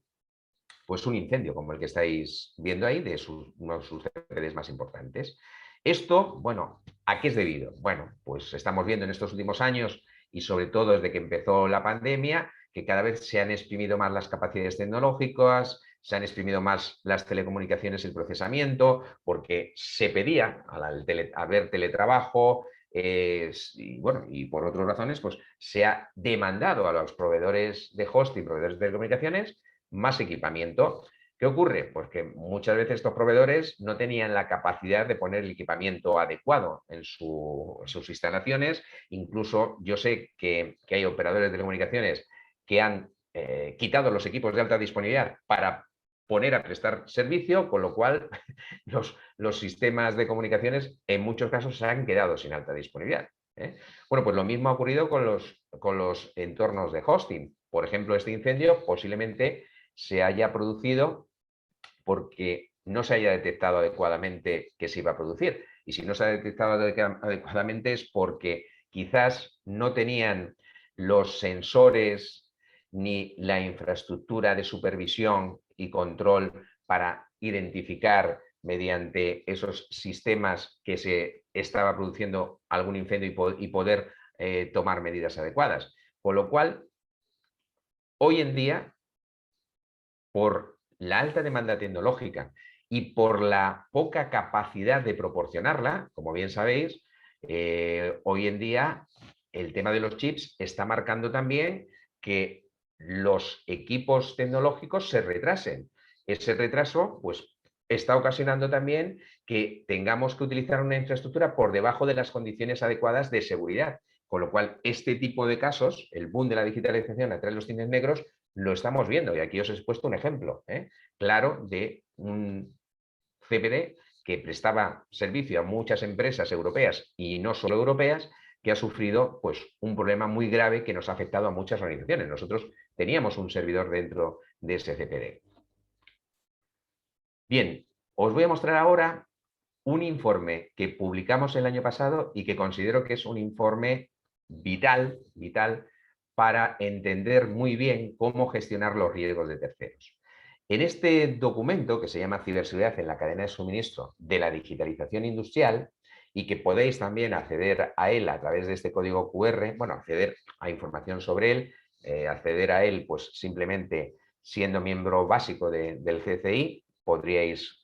pues un incendio como el que estáis viendo ahí de uno de sus CPDs más importantes. Esto, bueno, ¿a qué es debido? Bueno, pues estamos viendo en estos últimos años y sobre todo desde que empezó la pandemia que cada vez se han exprimido más las capacidades tecnológicas, se han exprimido más las telecomunicaciones y el procesamiento, porque se pedía al haber teletrabajo, y bueno, y por otras razones, pues se ha demandado a los proveedores de hosting, proveedores de telecomunicaciones, más equipamiento. ¿Qué ocurre? Pues que muchas veces estos proveedores no tenían la capacidad de poner el equipamiento adecuado en sus instalaciones. Incluso yo sé que hay operadores de telecomunicaciones que han quitado los equipos de alta disponibilidad para poner a prestar servicio, con lo cual los sistemas de comunicaciones en muchos casos se han quedado sin alta disponibilidad. Bueno, pues lo mismo ha ocurrido con los entornos de hosting. Por ejemplo, este incendio posiblemente se haya producido porque no se haya detectado adecuadamente que se iba a producir. Y si no se ha detectado adecuadamente es porque quizás no tenían los sensores ni la infraestructura de supervisión y control para identificar mediante esos sistemas que se estaba produciendo algún incendio y poder tomar medidas adecuadas. Con lo cual, hoy en día, por la alta demanda tecnológica y por la poca capacidad de proporcionarla, como bien sabéis, hoy en día el tema de los chips está marcando también que los equipos tecnológicos se retrasen. Ese retraso, pues, está ocasionando también que tengamos que utilizar una infraestructura por debajo de las condiciones adecuadas de seguridad. Con lo cual, este tipo de casos, el boom de la digitalización a través de los cisnes negros, lo estamos viendo. Y aquí os he puesto un ejemplo claro de un CPD que prestaba servicio a muchas empresas europeas y no solo europeas, que ha sufrido pues, un problema muy grave que nos ha afectado a muchas organizaciones. Nosotros teníamos un servidor dentro de ese CPD. Bien, os voy a mostrar ahora un informe que publicamos el año pasado y que considero que es un informe vital para entender muy bien cómo gestionar los riesgos de terceros. En este documento, que se llama Ciberseguridad en la cadena de suministro de la digitalización industrial, y que podéis también acceder a él a través de este código QR, bueno, acceder a información sobre él, acceder a él pues simplemente siendo miembro básico del CCI, podríais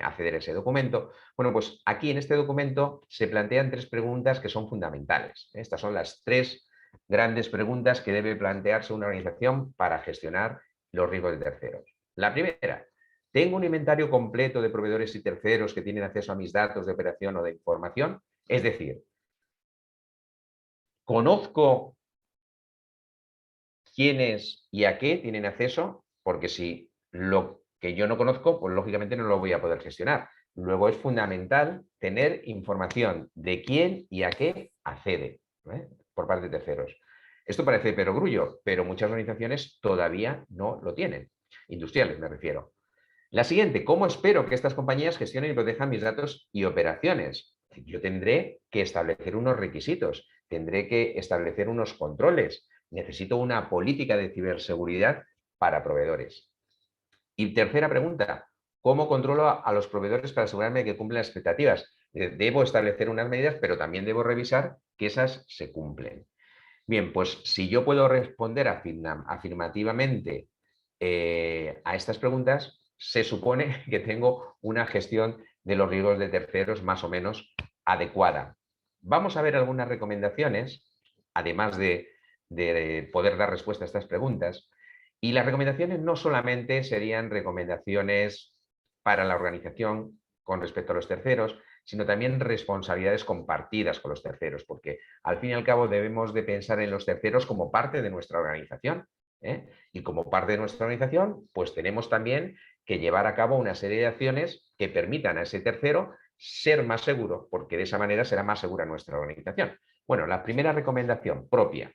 acceder a ese documento. Bueno, pues aquí en este documento se plantean 3 preguntas que son fundamentales. Estas son las 3 grandes preguntas que debe plantearse una organización para gestionar los riesgos de terceros. La primera, ¿tengo un inventario completo de proveedores y terceros que tienen acceso a mis datos de operación o de información? Es decir, Conozco quiénes y a qué tienen acceso, porque si lo que yo no conozco, pues lógicamente no lo voy a poder gestionar. Luego es fundamental tener información de quién y a qué accede, ¿eh? Por parte de terceros. Esto parece perogrullo, pero muchas organizaciones todavía no lo tienen. Industriales, me refiero. La siguiente, ¿cómo espero que estas compañías gestionen y protejan mis datos y operaciones? Yo tendré que establecer unos requisitos, tendré que establecer unos controles, necesito una política de ciberseguridad para proveedores. Y tercera pregunta, ¿cómo controlo a los proveedores para asegurarme de que cumplen las expectativas? Debo establecer unas medidas, pero también debo revisar que esas se cumplen. Bien, pues si yo puedo responder afirmativamente a estas preguntas, se supone que tengo una gestión de los riesgos de terceros más o menos adecuada. Vamos a ver algunas recomendaciones, además de poder dar respuesta a estas preguntas. Y las recomendaciones no solamente serían recomendaciones para la organización con respecto a los terceros, sino también responsabilidades compartidas con los terceros, porque al fin y al cabo debemos de pensar en los terceros como parte de nuestra organización, ¿eh? Y como parte de nuestra organización, pues tenemos también que llevar a cabo una serie de acciones que permitan a ese tercero ser más seguro, porque de esa manera será más segura nuestra organización. Bueno, la primera recomendación propia: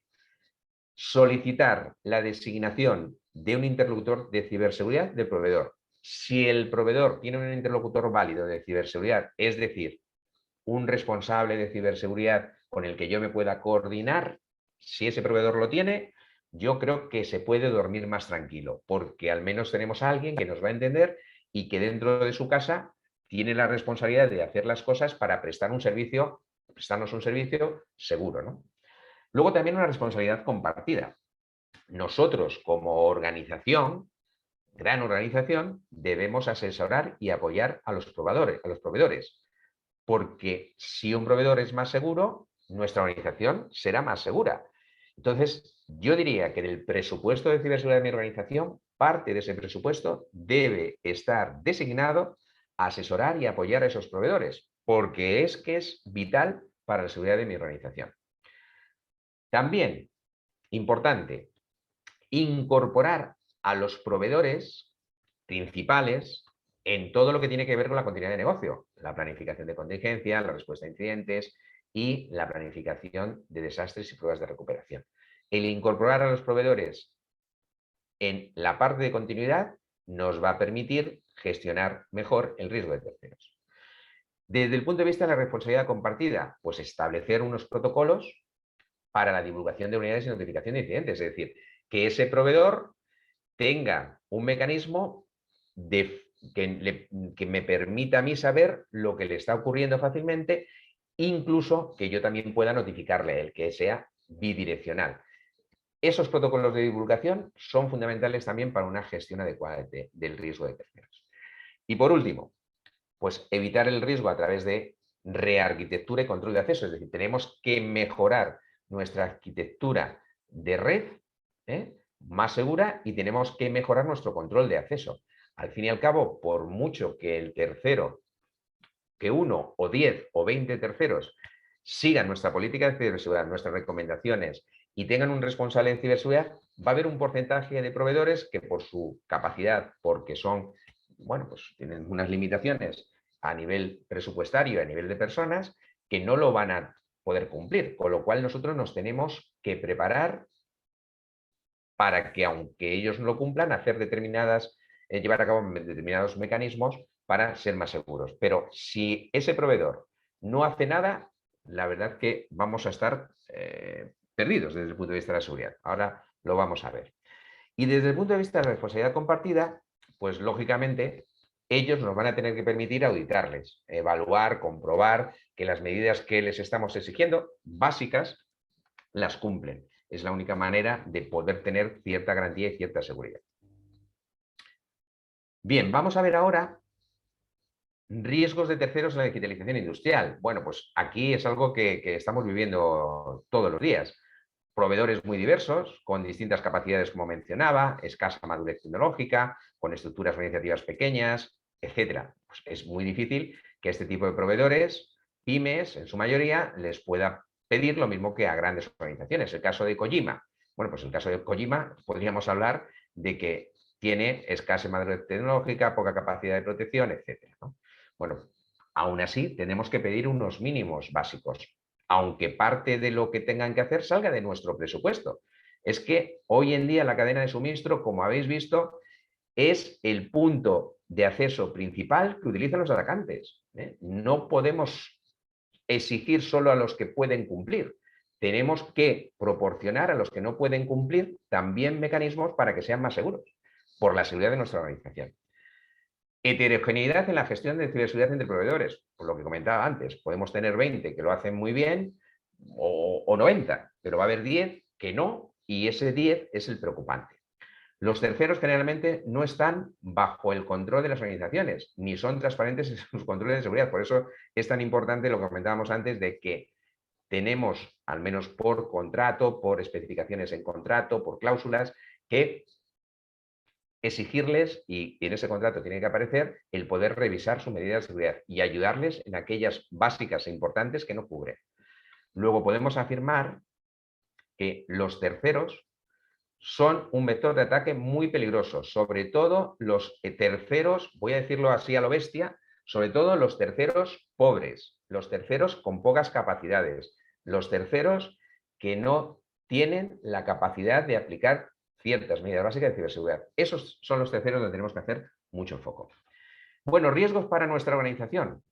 solicitar la designación de un interlocutor de ciberseguridad del proveedor. Si el proveedor tiene un interlocutor válido de ciberseguridad, es decir, un responsable de ciberseguridad con el que yo me pueda coordinar, si ese proveedor lo tiene, yo creo que se puede dormir más tranquilo, porque al menos tenemos a alguien que nos va a entender y que dentro de su casa tiene la responsabilidad de hacer las cosas para prestarnos un servicio seguro, ¿no? Luego también una responsabilidad compartida. Nosotros como organización, gran organización, debemos asesorar y apoyar a los proveedores, porque si un proveedor es más seguro, nuestra organización será más segura. Entonces, yo diría que del presupuesto de ciberseguridad de mi organización, parte de ese presupuesto debe estar designado a asesorar y apoyar a esos proveedores, porque es vital para la seguridad de mi organización. También, importante, incorporar a los proveedores principales en todo lo que tiene que ver con la continuidad de negocio, la planificación de contingencia, la respuesta a incidentes y la planificación de desastres y pruebas de recuperación. El incorporar a los proveedores en la parte de continuidad nos va a permitir gestionar mejor el riesgo de terceros. Desde el punto de vista de la responsabilidad compartida, pues establecer unos protocolos para la divulgación de unidades y notificación de incidentes, es decir, que ese proveedor tenga un mecanismo que me permita a mí saber lo que le está ocurriendo fácilmente, incluso que yo también pueda notificarle a él, que sea bidireccional. Esos protocolos de divulgación son fundamentales también para una gestión adecuada del riesgo de terceros. Y por último, pues evitar el riesgo a través de rearquitectura y control de acceso, es decir, tenemos que mejorar nuestra arquitectura de red, más segura, y tenemos que mejorar nuestro control de acceso. Al fin y al cabo, por mucho que el tercero, que 1 o 10 o 20 terceros sigan nuestra política de ciberseguridad, nuestras recomendaciones y tengan un responsable de ciberseguridad, va a haber un porcentaje de proveedores que por su capacidad, porque son, bueno, pues tienen unas limitaciones a nivel presupuestario, a nivel de personas, que no lo van a poder cumplir, con lo cual nosotros nos tenemos que preparar para que, aunque ellos no lo cumplan, llevar a cabo determinados mecanismos para ser más seguros. Pero si ese proveedor no hace nada, la verdad que vamos a estar perdidos desde el punto de vista de la seguridad. Ahora lo vamos a ver. Y desde el punto de vista de la responsabilidad compartida, pues lógicamente ellos nos van a tener que permitir auditarles, evaluar, comprobar que las medidas que les estamos exigiendo, básicas, las cumplen. Es la única manera de poder tener cierta garantía y cierta seguridad. Bien, vamos a ver ahora riesgos de terceros en la digitalización industrial. Bueno, pues aquí es algo que estamos viviendo todos los días. Proveedores muy diversos, con distintas capacidades, como mencionaba, escasa madurez tecnológica, con estructuras organizativas pequeñas, etcétera. Pues es muy difícil que este tipo de proveedores, pymes, en su mayoría, les pueda pedir lo mismo que a grandes organizaciones. El caso de Kojima. Bueno, pues en el caso de Kojima podríamos hablar de que tiene escasa madurez tecnológica, poca capacidad de protección, etc., ¿no? Bueno, aún así tenemos que pedir unos mínimos básicos, aunque parte de lo que tengan que hacer salga de nuestro presupuesto. Es que hoy en día la cadena de suministro, como habéis visto, es el punto de acceso principal que utilizan los atacantes, ¿eh? No podemos exigir solo a los que pueden cumplir. Tenemos que proporcionar a los que no pueden cumplir también mecanismos para que sean más seguros, por la seguridad de nuestra organización. Heterogeneidad en la gestión de ciberseguridad entre proveedores, por lo que comentaba antes. Podemos tener 20 que lo hacen muy bien o 90, pero va a haber 10 que no, y ese 10 es el preocupante. Los terceros generalmente no están bajo el control de las organizaciones, ni son transparentes en sus controles de seguridad. Por eso es tan importante lo que comentábamos antes de que tenemos, al menos por contrato, por especificaciones en contrato, por cláusulas, que exigirles, y en ese contrato tiene que aparecer, el poder revisar su medida de seguridad y ayudarles en aquellas básicas e importantes que no cubren. Luego podemos afirmar que los terceros son un vector de ataque muy peligroso, sobre todo los terceros, voy a decirlo así a lo bestia, sobre todo los terceros pobres, los terceros con pocas capacidades, los terceros que no tienen la capacidad de aplicar ciertas medidas básicas de ciberseguridad. Esos son los terceros donde tenemos que hacer mucho foco. Bueno, riesgos para nuestra organización.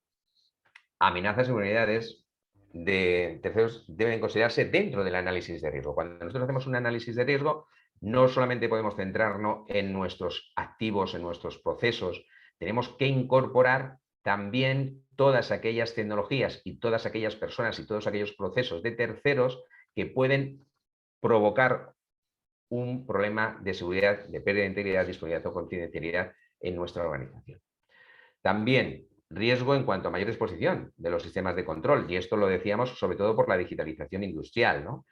Amenazas y vulnerabilidades de terceros deben considerarse dentro del análisis de riesgo. Cuando nosotros hacemos un análisis de riesgo, no solamente podemos centrarnos en nuestros activos, en nuestros procesos, tenemos que incorporar también todas aquellas tecnologías y todas aquellas personas y todos aquellos procesos de terceros que pueden provocar un problema de seguridad, de pérdida de integridad, disponibilidad o confidencialidad en nuestra organización. También riesgo en cuanto a mayor exposición de los sistemas de control, y esto lo decíamos sobre todo por la digitalización industrial, ¿no?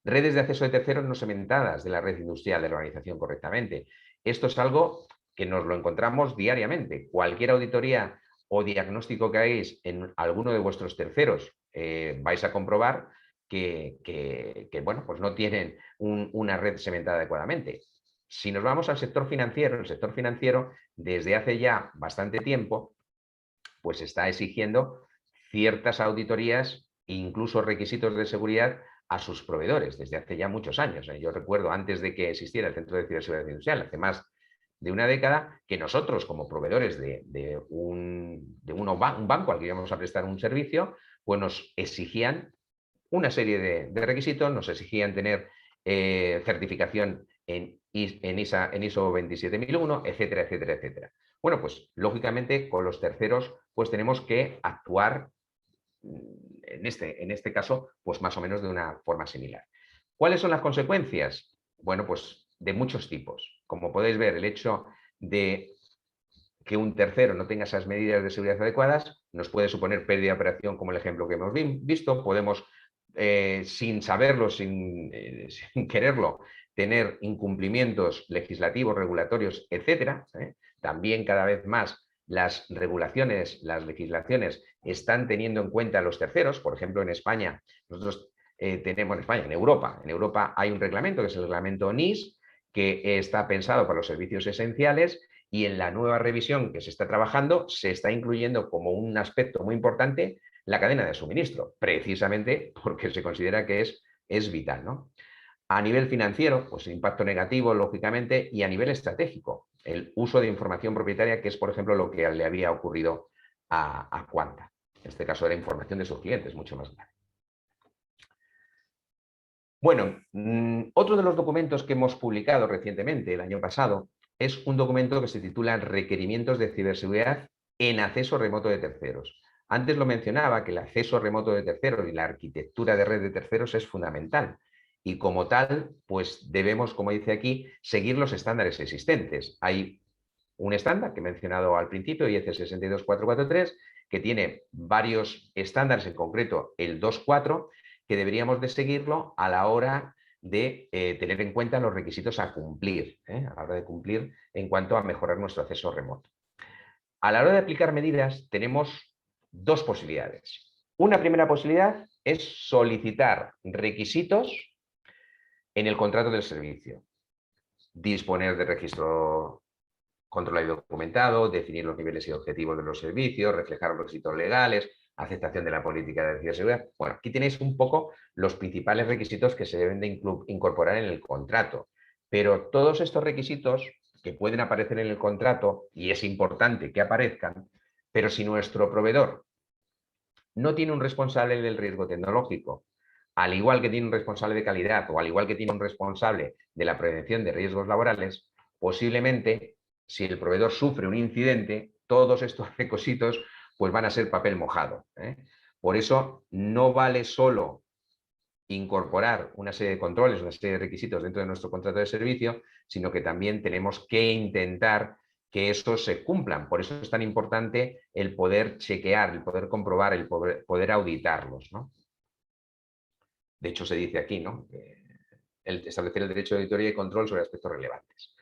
Redes de acceso de terceros no segmentadas de la red industrial de la organización correctamente. Esto es algo que nos lo encontramos diariamente. Cualquier auditoría o diagnóstico que hagáis en alguno de vuestros terceros, vais a comprobar que bueno, pues no tienen una red segmentada adecuadamente. Si nos vamos al sector financiero, el sector financiero desde hace ya bastante tiempo pues está exigiendo ciertas auditorías e incluso requisitos de seguridad a sus proveedores desde hace ya muchos años. Yo recuerdo antes de que existiera el Centro de Ciberseguridad Industrial, hace más de una década, que nosotros como proveedores de un banco al que íbamos a prestar un servicio, pues nos exigían una serie de requisitos, nos exigían tener certificación en ISO 27001, etcétera, etcétera, etcétera. Bueno, pues lógicamente con los terceros pues tenemos que actuar en este caso pues más o menos de una forma similar. ¿Cuáles son las consecuencias? Bueno, pues de muchos tipos. Como podéis ver, el hecho de que un tercero no tenga esas medidas de seguridad adecuadas nos puede suponer pérdida de operación, como el ejemplo que hemos visto. Podemos, sin saberlo, sin quererlo, tener incumplimientos legislativos, regulatorios, etcétera. También cada vez más las regulaciones, las legislaciones están teniendo en cuenta a los terceros. Por ejemplo, en España, nosotros tenemos en Europa hay un reglamento que es el reglamento NIS, que está pensado para los servicios esenciales, y en la nueva revisión que se está trabajando se está incluyendo como un aspecto muy importante la cadena de suministro, precisamente porque se considera que es vital, ¿no? A nivel financiero, pues impacto negativo, lógicamente, y a nivel estratégico, el uso de información propietaria, que es, por ejemplo, lo que le había ocurrido a Quanta. En este caso, era información de sus clientes, mucho más grave. Bueno, otro de los documentos que hemos publicado recientemente, el año pasado, es un documento que se titula Requerimientos de ciberseguridad en acceso remoto de terceros. Antes lo mencionaba, que el acceso remoto de terceros y la arquitectura de red de terceros es fundamental. Y como tal, pues debemos, como dice aquí, seguir los estándares existentes. Hay un estándar que he mencionado al principio, IEC 62443, que tiene varios estándares, en concreto el 2.4, que deberíamos de seguirlo a la hora de tener en cuenta los requisitos a cumplir, a la hora de cumplir en cuanto a mejorar nuestro acceso remoto. A la hora de aplicar medidas tenemos dos posibilidades. Una primera posibilidad es solicitar requisitos en el contrato del servicio. Disponer de registro controlado y documentado, definir los niveles y objetivos de los servicios, reflejar los requisitos legales, aceptación de la política de ciberseguridad. Bueno, aquí tenéis un poco los principales requisitos que se deben de incorporar en el contrato. Pero todos estos requisitos que pueden aparecer en el contrato, y es importante que aparezcan, pero si nuestro proveedor no tiene un responsable del riesgo tecnológico, al igual que tiene un responsable de calidad o al igual que tiene un responsable de la prevención de riesgos laborales, posiblemente, si el proveedor sufre un incidente, todos estos requisitos pues van a ser papel mojado, ¿eh? Por eso no vale solo incorporar una serie de controles, una serie de requisitos dentro de nuestro contrato de servicio, sino que también tenemos que intentar que esos se cumplan. Por eso es tan importante el poder chequear, el poder comprobar, el poder auditarlos, ¿no? De hecho, se dice aquí, ¿no?, el establecer el derecho de auditoría y control sobre aspectos relevantes.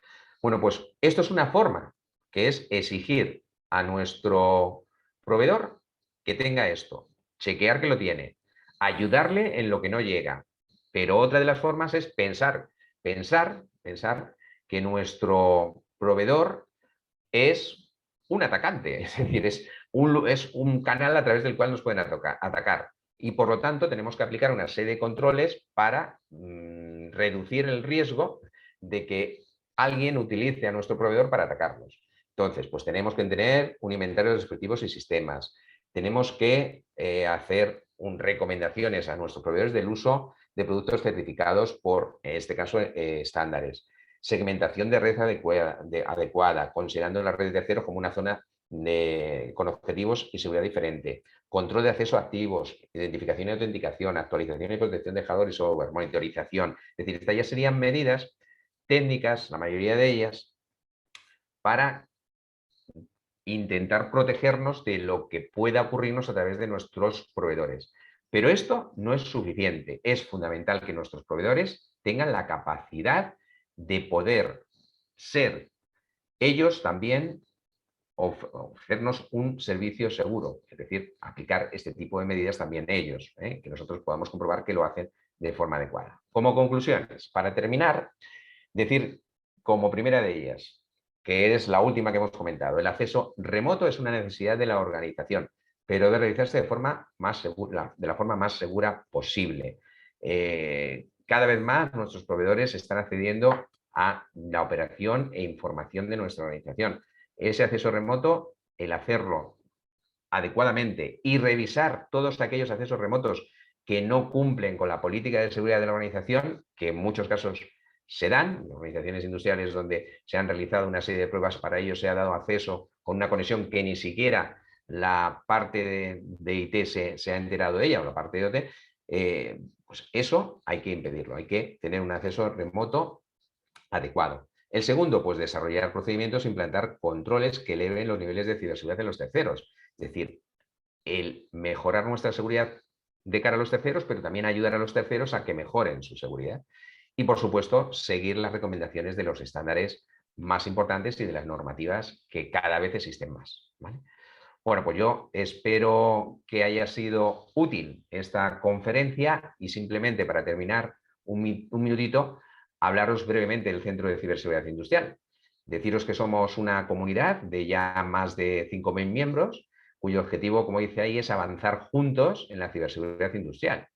Bueno, pues esto es una forma, que es exigir a nuestro proveedor que tenga esto, chequear que lo tiene, ayudarle en lo que no llega. Pero otra de las formas es pensar que nuestro proveedor es un atacante, es decir, es un canal a través del cual nos pueden atacar. Y por lo tanto tenemos que aplicar una serie de controles para reducir el riesgo de que alguien utilice a nuestro proveedor para atacarnos. Entonces, pues tenemos que tener un inventario de dispositivos y sistemas. Tenemos que hacer recomendaciones a nuestros proveedores del uso de productos certificados por, en este caso, estándares. Segmentación de red adecuada, considerando las redes de acero como una zona con objetivos y seguridad diferente. Control de acceso a activos, identificación y autenticación, actualización y protección de hardware y software, monitorización. Es decir, estas ya serían medidas técnicas, la mayoría de ellas, para intentar protegernos de lo que pueda ocurrirnos a través de nuestros proveedores. Pero esto no es suficiente. Es fundamental que nuestros proveedores tengan la capacidad de poder ser ellos también ofrecernos un servicio seguro, es decir, aplicar este tipo de medidas también ellos, que nosotros podamos comprobar que lo hacen de forma adecuada. Como conclusiones, para terminar, decir como primera de ellas, que es la última que hemos comentado, el acceso remoto es una necesidad de la organización, pero debe realizarse de forma más segura, de la forma más segura posible. Cada vez más nuestros proveedores están accediendo a la operación e información de nuestra organización. Ese acceso remoto, el hacerlo adecuadamente y revisar todos aquellos accesos remotos que no cumplen con la política de seguridad de la organización, que en muchos casos se dan, en organizaciones industriales donde se han realizado una serie de pruebas para ello, se ha dado acceso con una conexión que ni siquiera la parte de IT se ha enterado de ella, o la parte de OT, pues eso hay que impedirlo, hay que tener un acceso remoto adecuado. El segundo, pues desarrollar procedimientos e implantar controles que eleven los niveles de ciberseguridad de los terceros. Es decir, el mejorar nuestra seguridad de cara a los terceros, pero también ayudar a los terceros a que mejoren su seguridad. Y, por supuesto, seguir las recomendaciones de los estándares más importantes y de las normativas que cada vez existen más, ¿vale? Bueno, pues yo espero que haya sido útil esta conferencia y simplemente para terminar un minutito, hablaros brevemente del Centro de Ciberseguridad Industrial. Deciros que somos una comunidad de ya más de 5.000 miembros, cuyo objetivo, como dice ahí, es avanzar juntos en la ciberseguridad industrial.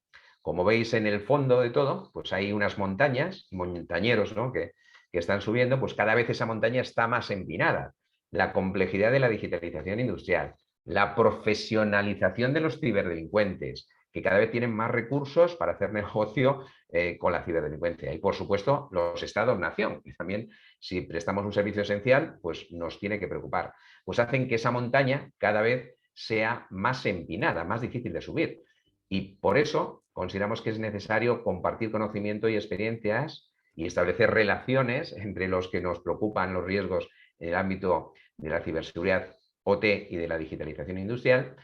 Como veis en el fondo de todo, pues hay unas montañas, montañeros, ¿no?, que están subiendo, pues cada vez esa montaña está más empinada. La complejidad de la digitalización industrial, la profesionalización de los ciberdelincuentes, que cada vez tienen más recursos para hacer negocio con la ciberdelincuencia. Y, por supuesto, los estados-nación, que también, si prestamos un servicio esencial, pues nos tiene que preocupar. Pues hacen que esa montaña cada vez sea más empinada, más difícil de subir. Y por eso consideramos que es necesario compartir conocimiento y experiencias y establecer relaciones entre los que nos preocupan los riesgos en el ámbito de la ciberseguridad OT y de la digitalización industrial,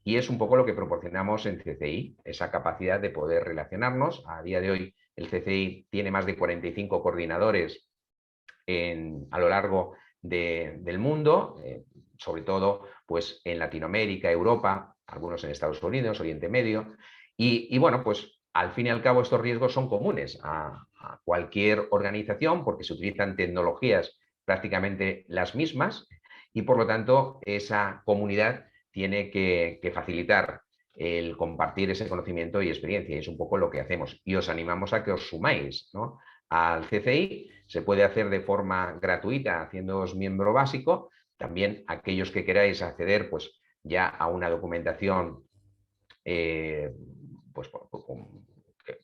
y es un poco lo que proporcionamos en CCI, esa capacidad de poder relacionarnos. A día de hoy el CCI tiene más de 45 coordinadores a lo largo del mundo, sobre todo pues, en Latinoamérica, Europa, algunos en Estados Unidos, Oriente Medio, Y bueno, pues al fin y al cabo estos riesgos son comunes a cualquier organización porque se utilizan tecnologías prácticamente las mismas y por lo tanto esa comunidad tiene que facilitar el compartir ese conocimiento y experiencia, y es un poco lo que hacemos. Y os animamos a que os sumáis, ¿no?, al CCI. Se puede hacer de forma gratuita haciéndoos miembro básico. También aquellos que queráis acceder pues ya a una documentación pues,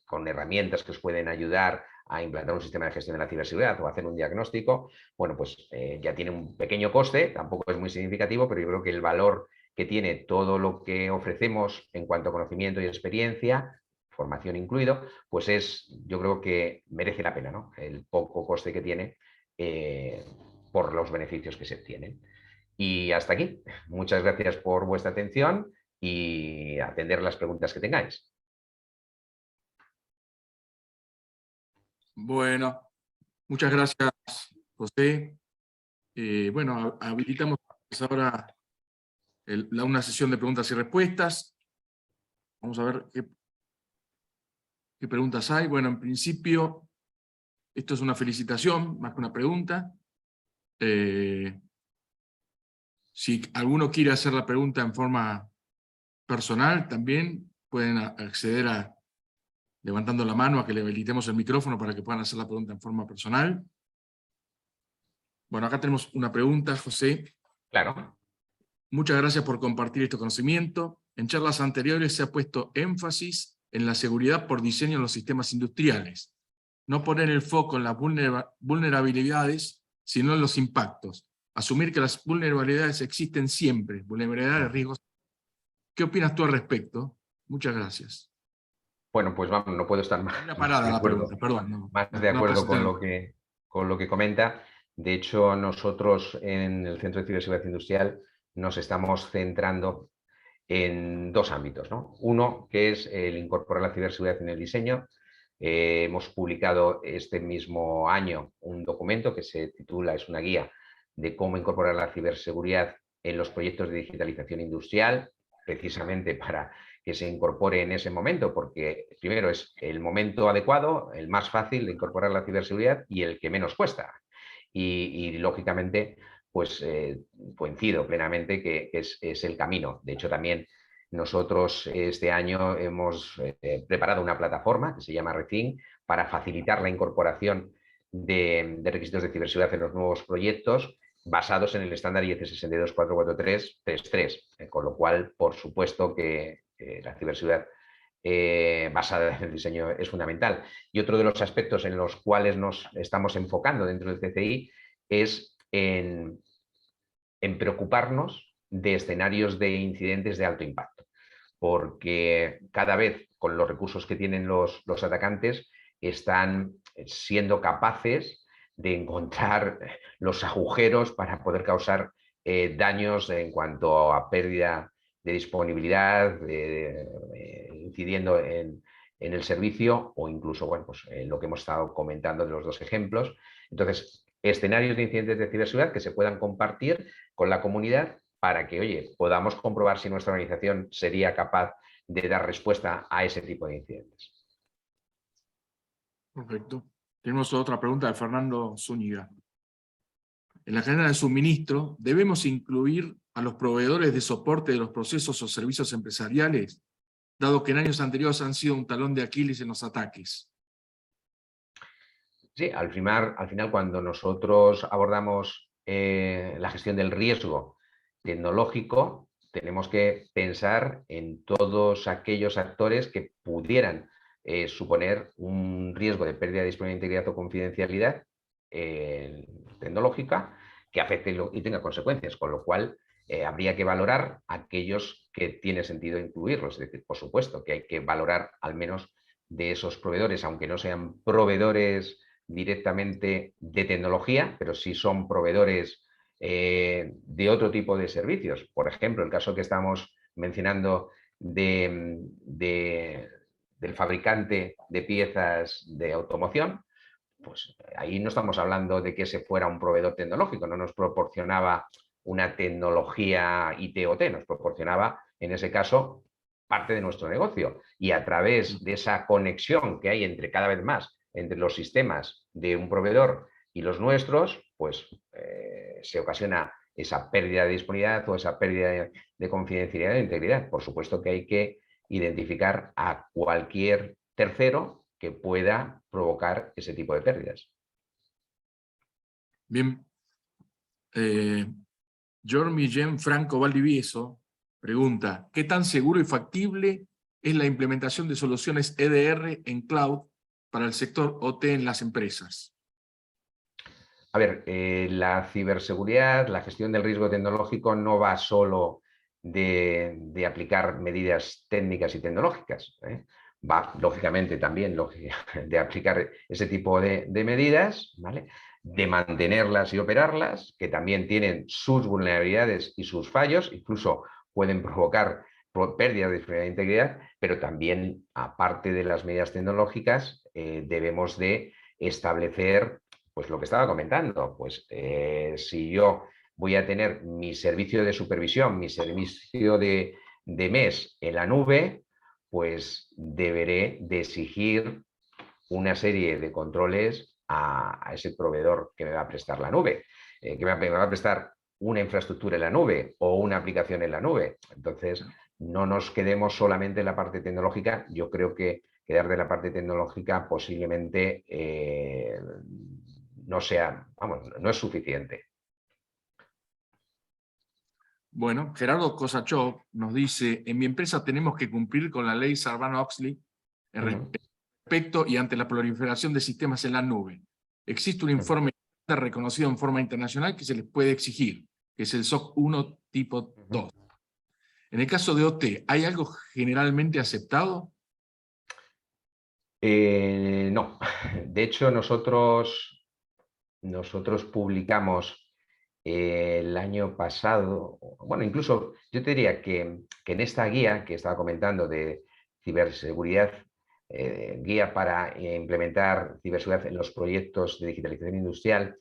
con herramientas que os pueden ayudar a implantar un sistema de gestión de la ciberseguridad o hacer un diagnóstico, bueno, pues ya tiene un pequeño coste, tampoco es muy significativo, pero yo creo que el valor que tiene todo lo que ofrecemos en cuanto a conocimiento y experiencia, formación incluido, pues yo creo que merece la pena, ¿no?, el poco coste que tiene por los beneficios que se obtienen. Y hasta aquí. Muchas gracias por vuestra atención y atender las preguntas que tengáis. Bueno, muchas gracias, José. Bueno, habilitamos ahora una sesión de preguntas y respuestas. Vamos a ver qué preguntas hay. Bueno, en principio, esto es una felicitación, más que una pregunta. Si alguno quiere hacer la pregunta en forma personal, también pueden acceder levantando la mano, a que le habilitemos el micrófono para que puedan hacer la pregunta en forma personal. Bueno, acá tenemos una pregunta, José. Claro. Muchas gracias por compartir este conocimiento. En charlas anteriores se ha puesto énfasis en la seguridad por diseño en los sistemas industriales. No poner el foco en las vulnerabilidades, sino en los impactos. Asumir que las vulnerabilidades existen siempre, vulnerabilidades, riesgos. ¿Qué opinas tú al respecto? Muchas gracias. Bueno, pues vamos, no puedo estar Una más parada de la acuerdo, pregunta, perdón. más de No acuerdo presenta. con lo que comenta. De hecho, nosotros en el Centro de Ciberseguridad Industrial nos estamos centrando en dos ámbitos, ¿no? Uno, que es el incorporar la ciberseguridad en el diseño. Hemos publicado este mismo año un documento que se titula, es una guía de cómo incorporar la ciberseguridad en los proyectos de digitalización industrial, precisamente para que se incorpore en ese momento, porque primero es el momento adecuado, el más fácil de incorporar la ciberseguridad y el que menos cuesta. Y lógicamente, pues coincido plenamente que es el camino. De hecho, también nosotros este año hemos preparado una plataforma que se llama Rethink para facilitar la incorporación de requisitos de ciberseguridad en los nuevos proyectos basados en el estándar IEC 62443-33, con lo cual, por supuesto que la ciberseguridad basada en el diseño es fundamental. Y otro de los aspectos en los cuales nos estamos enfocando dentro del CCI es en preocuparnos de escenarios de incidentes de alto impacto, porque cada vez con los recursos que tienen los atacantes están siendo capaces de encontrar los agujeros para poder causar daños en cuanto a pérdida de disponibilidad, incidiendo en el servicio o incluso, bueno, pues, lo que hemos estado comentando de los dos ejemplos. Entonces, escenarios de incidentes de ciberseguridad que se puedan compartir con la comunidad para que, oye, podamos comprobar si nuestra organización sería capaz de dar respuesta a ese tipo de incidentes. Perfecto. Tenemos otra pregunta de Fernando Zúñiga. En la cadena de suministro, ¿debemos incluir a los proveedores de soporte de los procesos o servicios empresariales, dado que en años anteriores han sido un talón de Aquiles en los ataques? Sí, al final cuando nosotros abordamos la gestión del riesgo tecnológico, tenemos que pensar en todos aquellos actores que pudieran suponer un riesgo de pérdida de disponibilidad, integridad o confidencialidad tecnológica que afecte y tenga consecuencias, con lo cual habría que valorar aquellos que tiene sentido incluirlos. Es decir, por supuesto que hay que valorar al menos de esos proveedores, aunque no sean proveedores directamente de tecnología, pero sí son proveedores de otro tipo de servicios. Por ejemplo, el caso que estamos mencionando del fabricante de piezas de automoción, pues ahí no estamos hablando de que ese fuera un proveedor tecnológico, no nos proporcionaba una tecnología IT o T, nos proporcionaba, en ese caso, parte de nuestro negocio. Y a través de esa conexión que hay entre cada vez más entre los sistemas de un proveedor y los nuestros, pues se ocasiona esa pérdida de disponibilidad o esa pérdida de confidencialidad e integridad. Por supuesto que hay que identificar a cualquier tercero que pueda provocar ese tipo de pérdidas. Bien. Jormi Jen Franco Valdivieso pregunta, ¿qué tan seguro y factible es la implementación de soluciones EDR en cloud para el sector OT en las empresas? A ver, la ciberseguridad, la gestión del riesgo tecnológico no va solo de aplicar medidas técnicas y tecnológicas. Va, lógicamente, también de aplicar ese tipo de medidas, ¿vale? De mantenerlas y operarlas, que también tienen sus vulnerabilidades y sus fallos, incluso pueden provocar pérdidas de integridad, pero también, aparte de las medidas tecnológicas, debemos de establecer, pues lo que estaba comentando, pues si yo voy a tener mi servicio de supervisión, mi servicio de MES en la nube, pues deberé de exigir una serie de controles a ese proveedor que me va a prestar la nube, que me va a prestar una infraestructura en la nube o una aplicación en la nube. Entonces, no nos quedemos solamente en la parte tecnológica. Yo creo que quedar de la parte tecnológica posiblemente no sea, vamos, no es suficiente. Bueno, Gerardo Kosachov nos dice, en mi empresa tenemos que cumplir con la ley Sarbanes-Oxley en respecto y ante la proliferación de sistemas en la nube. Existe un informe reconocido en forma internacional que se les puede exigir, que es el SOC 1 tipo 2. En el caso de OT, ¿hay algo generalmente aceptado? No. De hecho, nosotros publicamos el año pasado, bueno, incluso yo te diría que en esta guía que estaba comentando de ciberseguridad, guía para implementar ciberseguridad en los proyectos de digitalización industrial,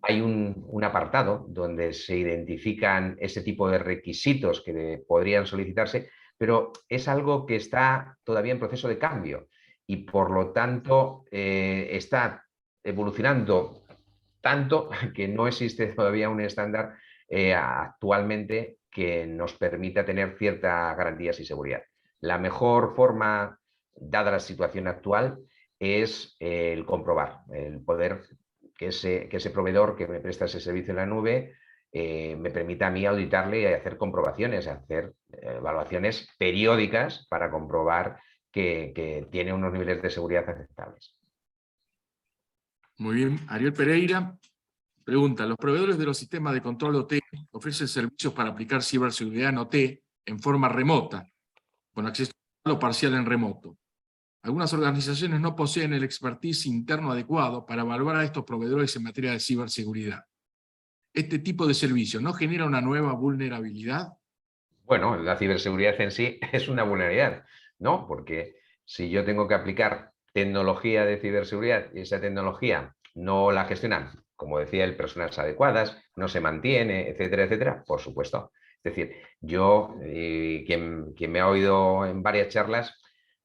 hay un apartado donde se identifican ese tipo de requisitos que podrían solicitarse, pero es algo que está todavía en proceso de cambio y por lo tanto está evolucionando tanto que no existe todavía un estándar actualmente que nos permita tener ciertas garantías y seguridad. La mejor forma, dada la situación actual, es el comprobar, el poder que ese proveedor que me presta ese servicio en la nube me permita a mí auditarle y hacer comprobaciones, hacer evaluaciones periódicas para comprobar que tiene unos niveles de seguridad aceptables. Muy bien. Ariel Pereira pregunta, ¿los proveedores de los sistemas de control OT ofrecen servicios para aplicar ciberseguridad en OT en forma remota, con acceso total o parcial en remoto? Algunas organizaciones no poseen el expertise interno adecuado para evaluar a estos proveedores en materia de ciberseguridad. ¿Este tipo de servicio no genera una nueva vulnerabilidad? Bueno, la ciberseguridad en sí es una vulnerabilidad, ¿no? Porque si yo tengo que aplicar tecnología de ciberseguridad y esa tecnología no la gestionan, como decía el, personas adecuadas, no se mantiene, etcétera, etcétera, por supuesto. Es decir, yo, quien me ha oído en varias charlas,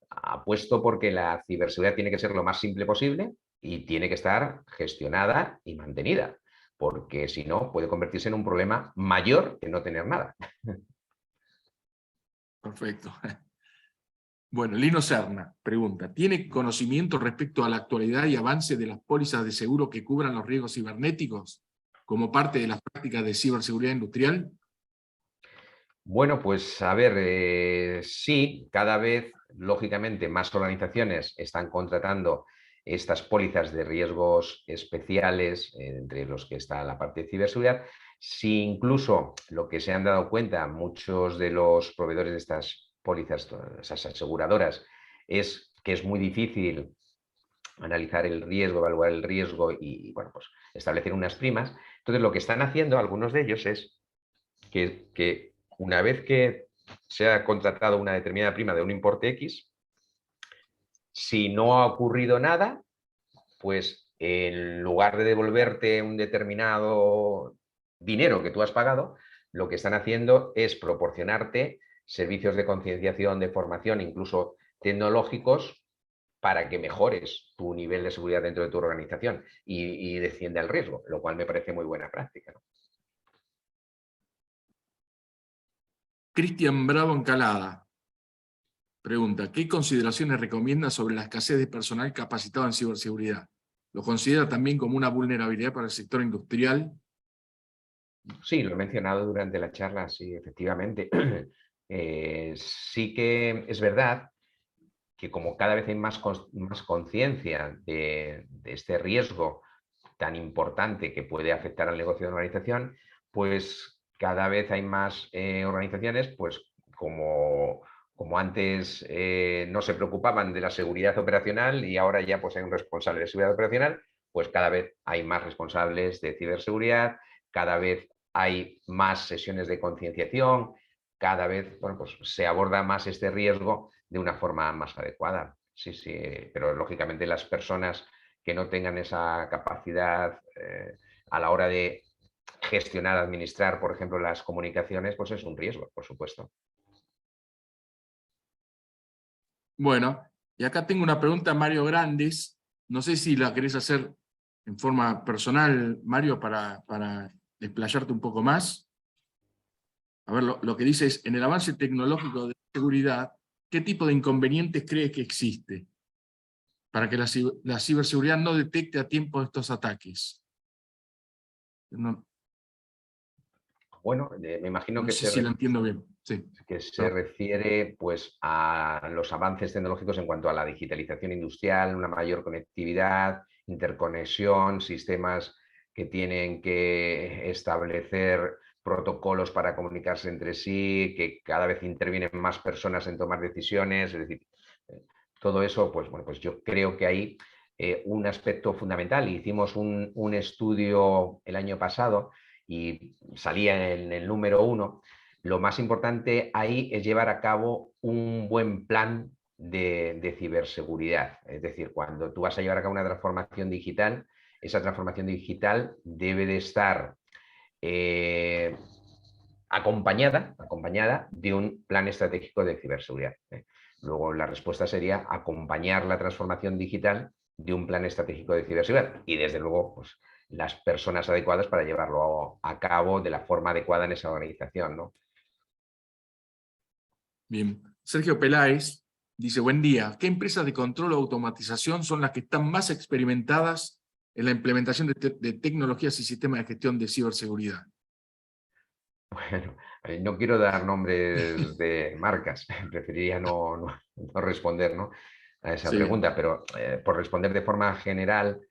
apuesto porque la ciberseguridad tiene que ser lo más simple posible y tiene que estar gestionada y mantenida, porque si no puede convertirse en un problema mayor que no tener nada. Perfecto. Bueno, Lino Serna pregunta, ¿tiene conocimiento respecto a la actualidad y avance de las pólizas de seguro que cubran los riesgos cibernéticos como parte de las prácticas de ciberseguridad industrial? Bueno, pues a ver, sí, cada vez, lógicamente, más organizaciones están contratando estas pólizas de riesgos especiales, entre los que está la parte de ciberseguridad. Si incluso lo que se han dado cuenta muchos de los proveedores de estas pólizas, esas aseguradoras, es que es muy difícil analizar el riesgo, evaluar el riesgo y bueno, pues establecer unas primas. Entonces, lo que están haciendo algunos de ellos es que una vez que se ha contratado una determinada prima de un importe X, si no ha ocurrido nada, pues en lugar de devolverte un determinado dinero que tú has pagado, lo que están haciendo es proporcionarte servicios de concienciación, de formación, incluso tecnológicos, para que mejores tu nivel de seguridad dentro de tu organización y descienda el riesgo, lo cual me parece muy buena práctica, ¿no? Cristian Bravo Encalada pregunta, ¿qué consideraciones recomienda sobre la escasez de personal capacitado en ciberseguridad? ¿Lo considera también como una vulnerabilidad para el sector industrial? Sí, lo he mencionado durante la charla, sí, efectivamente. Sí que es verdad que como cada vez hay más conciencia de este riesgo tan importante que puede afectar al negocio de una organización, pues cada vez hay más organizaciones, pues como antes no se preocupaban de la seguridad operacional y ahora ya pues hay un responsable de seguridad operacional, pues cada vez hay más responsables de ciberseguridad, cada vez hay más sesiones de concienciación, cada vez, bueno, pues se aborda más este riesgo de una forma más adecuada. Sí, sí, pero lógicamente las personas que no tengan esa capacidad a la hora de gestionar, administrar, por ejemplo, las comunicaciones, pues es un riesgo, por supuesto. Bueno, y acá tengo una pregunta, Mario Grandes. No sé si la querés hacer en forma personal, Mario, para desplayarte un poco más. A ver, lo que dice es, en el avance tecnológico de seguridad, ¿qué tipo de inconvenientes crees que existe para que la ciberseguridad no detecte a tiempo estos ataques? No, Bueno, me imagino no sé si lo entiendo bien. Sí. que se No. refiere pues, a los avances tecnológicos en cuanto a la digitalización industrial, una mayor conectividad, interconexión, sistemas que tienen que establecer protocolos para comunicarse entre sí, que cada vez intervienen más personas en tomar decisiones, es decir, todo eso, pues bueno, pues yo creo que hay un aspecto fundamental. Hicimos un estudio el año pasado y salía en el número 1. Lo más importante ahí es llevar a cabo un buen plan de ciberseguridad. Es decir, cuando tú vas a llevar a cabo una transformación digital, esa transformación digital debe de estar acompañada de un plan estratégico de ciberseguridad. Luego la respuesta sería acompañar la transformación digital de un plan estratégico de ciberseguridad y desde luego pues, las personas adecuadas para llevarlo a cabo de la forma adecuada en esa organización, ¿no? Bien. Sergio Peláez dice, buen día. ¿Qué empresas de control o automatización son las que están más experimentadas en la implementación de tecnologías y sistemas de gestión de ciberseguridad? Bueno, no quiero dar nombres de marcas, preferiría no responder, ¿no?, a esa Sí, pregunta, pero por responder de forma general,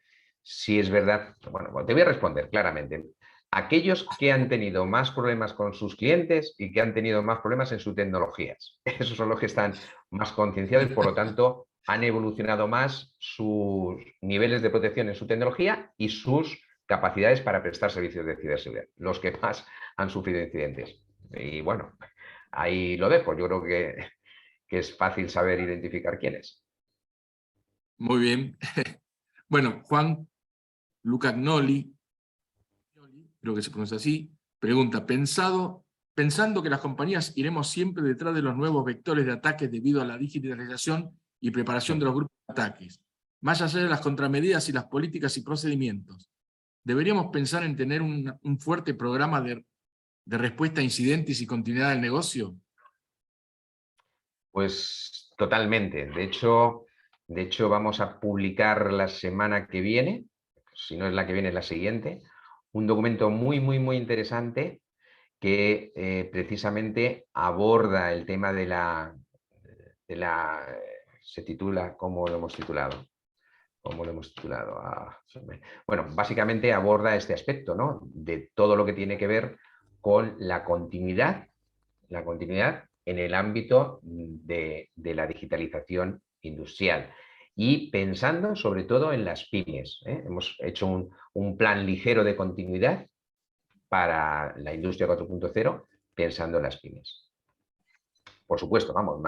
sí es verdad, bueno, te voy a responder claramente. Aquellos que han tenido más problemas con sus clientes y que han tenido más problemas en sus tecnologías. Esos son los que están más concienciados y por lo tanto han evolucionado más sus niveles de protección en su tecnología y sus capacidades para prestar servicios de ciberseguridad. Los que más han sufrido incidentes. Y bueno, ahí lo dejo. Yo creo que es fácil saber identificar quiénes. muy bien. Bueno, Juan Lucagnoli, creo que se pronuncia así, pregunta, pensando que las compañías iremos siempre detrás de los nuevos vectores de ataques debido a la digitalización y preparación de los grupos de ataques, más allá de las contramedidas y las políticas y procedimientos, ¿deberíamos pensar en tener un fuerte programa de respuesta a incidentes y continuidad del negocio? Pues totalmente. De hecho, vamos a publicar la semana que viene, si no es la que viene, es la siguiente, un documento muy interesante que precisamente aborda el tema se titula, ¿cómo lo hemos titulado? ¿Cómo lo hemos titulado? Bueno, básicamente aborda este aspecto, ¿no?, de todo lo que tiene que ver con la continuidad en el ámbito de la digitalización industrial y pensando sobre todo en las pymes. Hemos hecho un plan ligero de continuidad para la industria 4.0 pensando en las pymes. Por supuesto, vamos,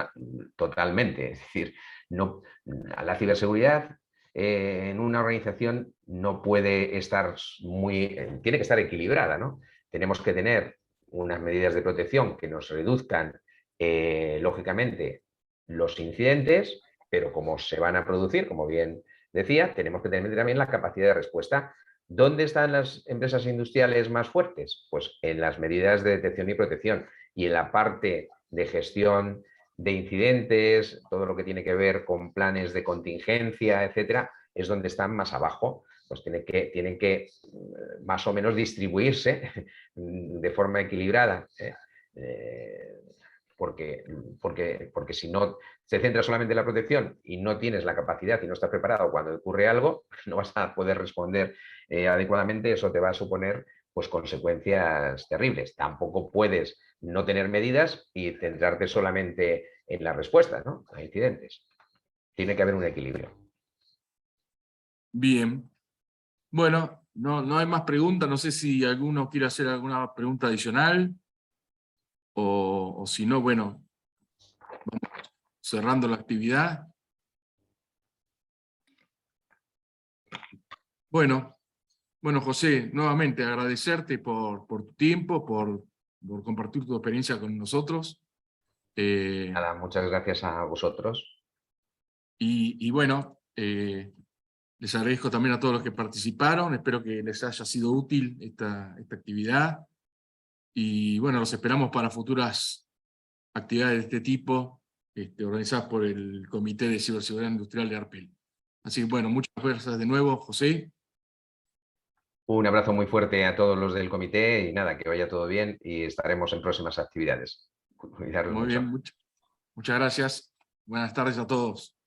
totalmente. Es decir, no, la ciberseguridad en una organización no puede estar tiene que estar equilibrada, ¿no? Tenemos que tener unas medidas de protección que nos reduzcan Lógicamente, los incidentes, pero como se van a producir, como bien decía, tenemos que tener también la capacidad de respuesta. ¿Dónde están las empresas industriales más fuertes? Pues en las medidas de detección y protección y en la parte de gestión de incidentes, todo lo que tiene que ver con planes de contingencia, etcétera, es donde están más abajo. Pues tienen que más o menos distribuirse de forma equilibrada. Porque si no se centra solamente en la protección y no tienes la capacidad y no estás preparado cuando ocurre algo, no vas a poder responder adecuadamente. Eso te va a suponer pues consecuencias terribles. Tampoco puedes no tener medidas y centrarte solamente en la respuesta, ¿no?, a incidentes. Tiene que haber un equilibrio. Bien. Bueno, no hay más preguntas. No sé si alguno quiere hacer alguna pregunta adicional. O si no, bueno, vamos cerrando la actividad. Bueno, José, nuevamente agradecerte por tu tiempo, por compartir tu experiencia con nosotros. Nada, muchas gracias a vosotros. Y bueno, les agradezco también a todos los que participaron. Espero que les haya sido útil esta actividad. Y bueno, los esperamos para futuras actividades de este tipo, organizadas por el Comité de Ciberseguridad Industrial de ARPEL. Así que bueno, muchas gracias de nuevo, José. Un abrazo muy fuerte a todos los del comité y nada, que vaya todo bien y estaremos en próximas actividades. Cuidaros Muy mucho. bien, muchas gracias. Buenas tardes a todos.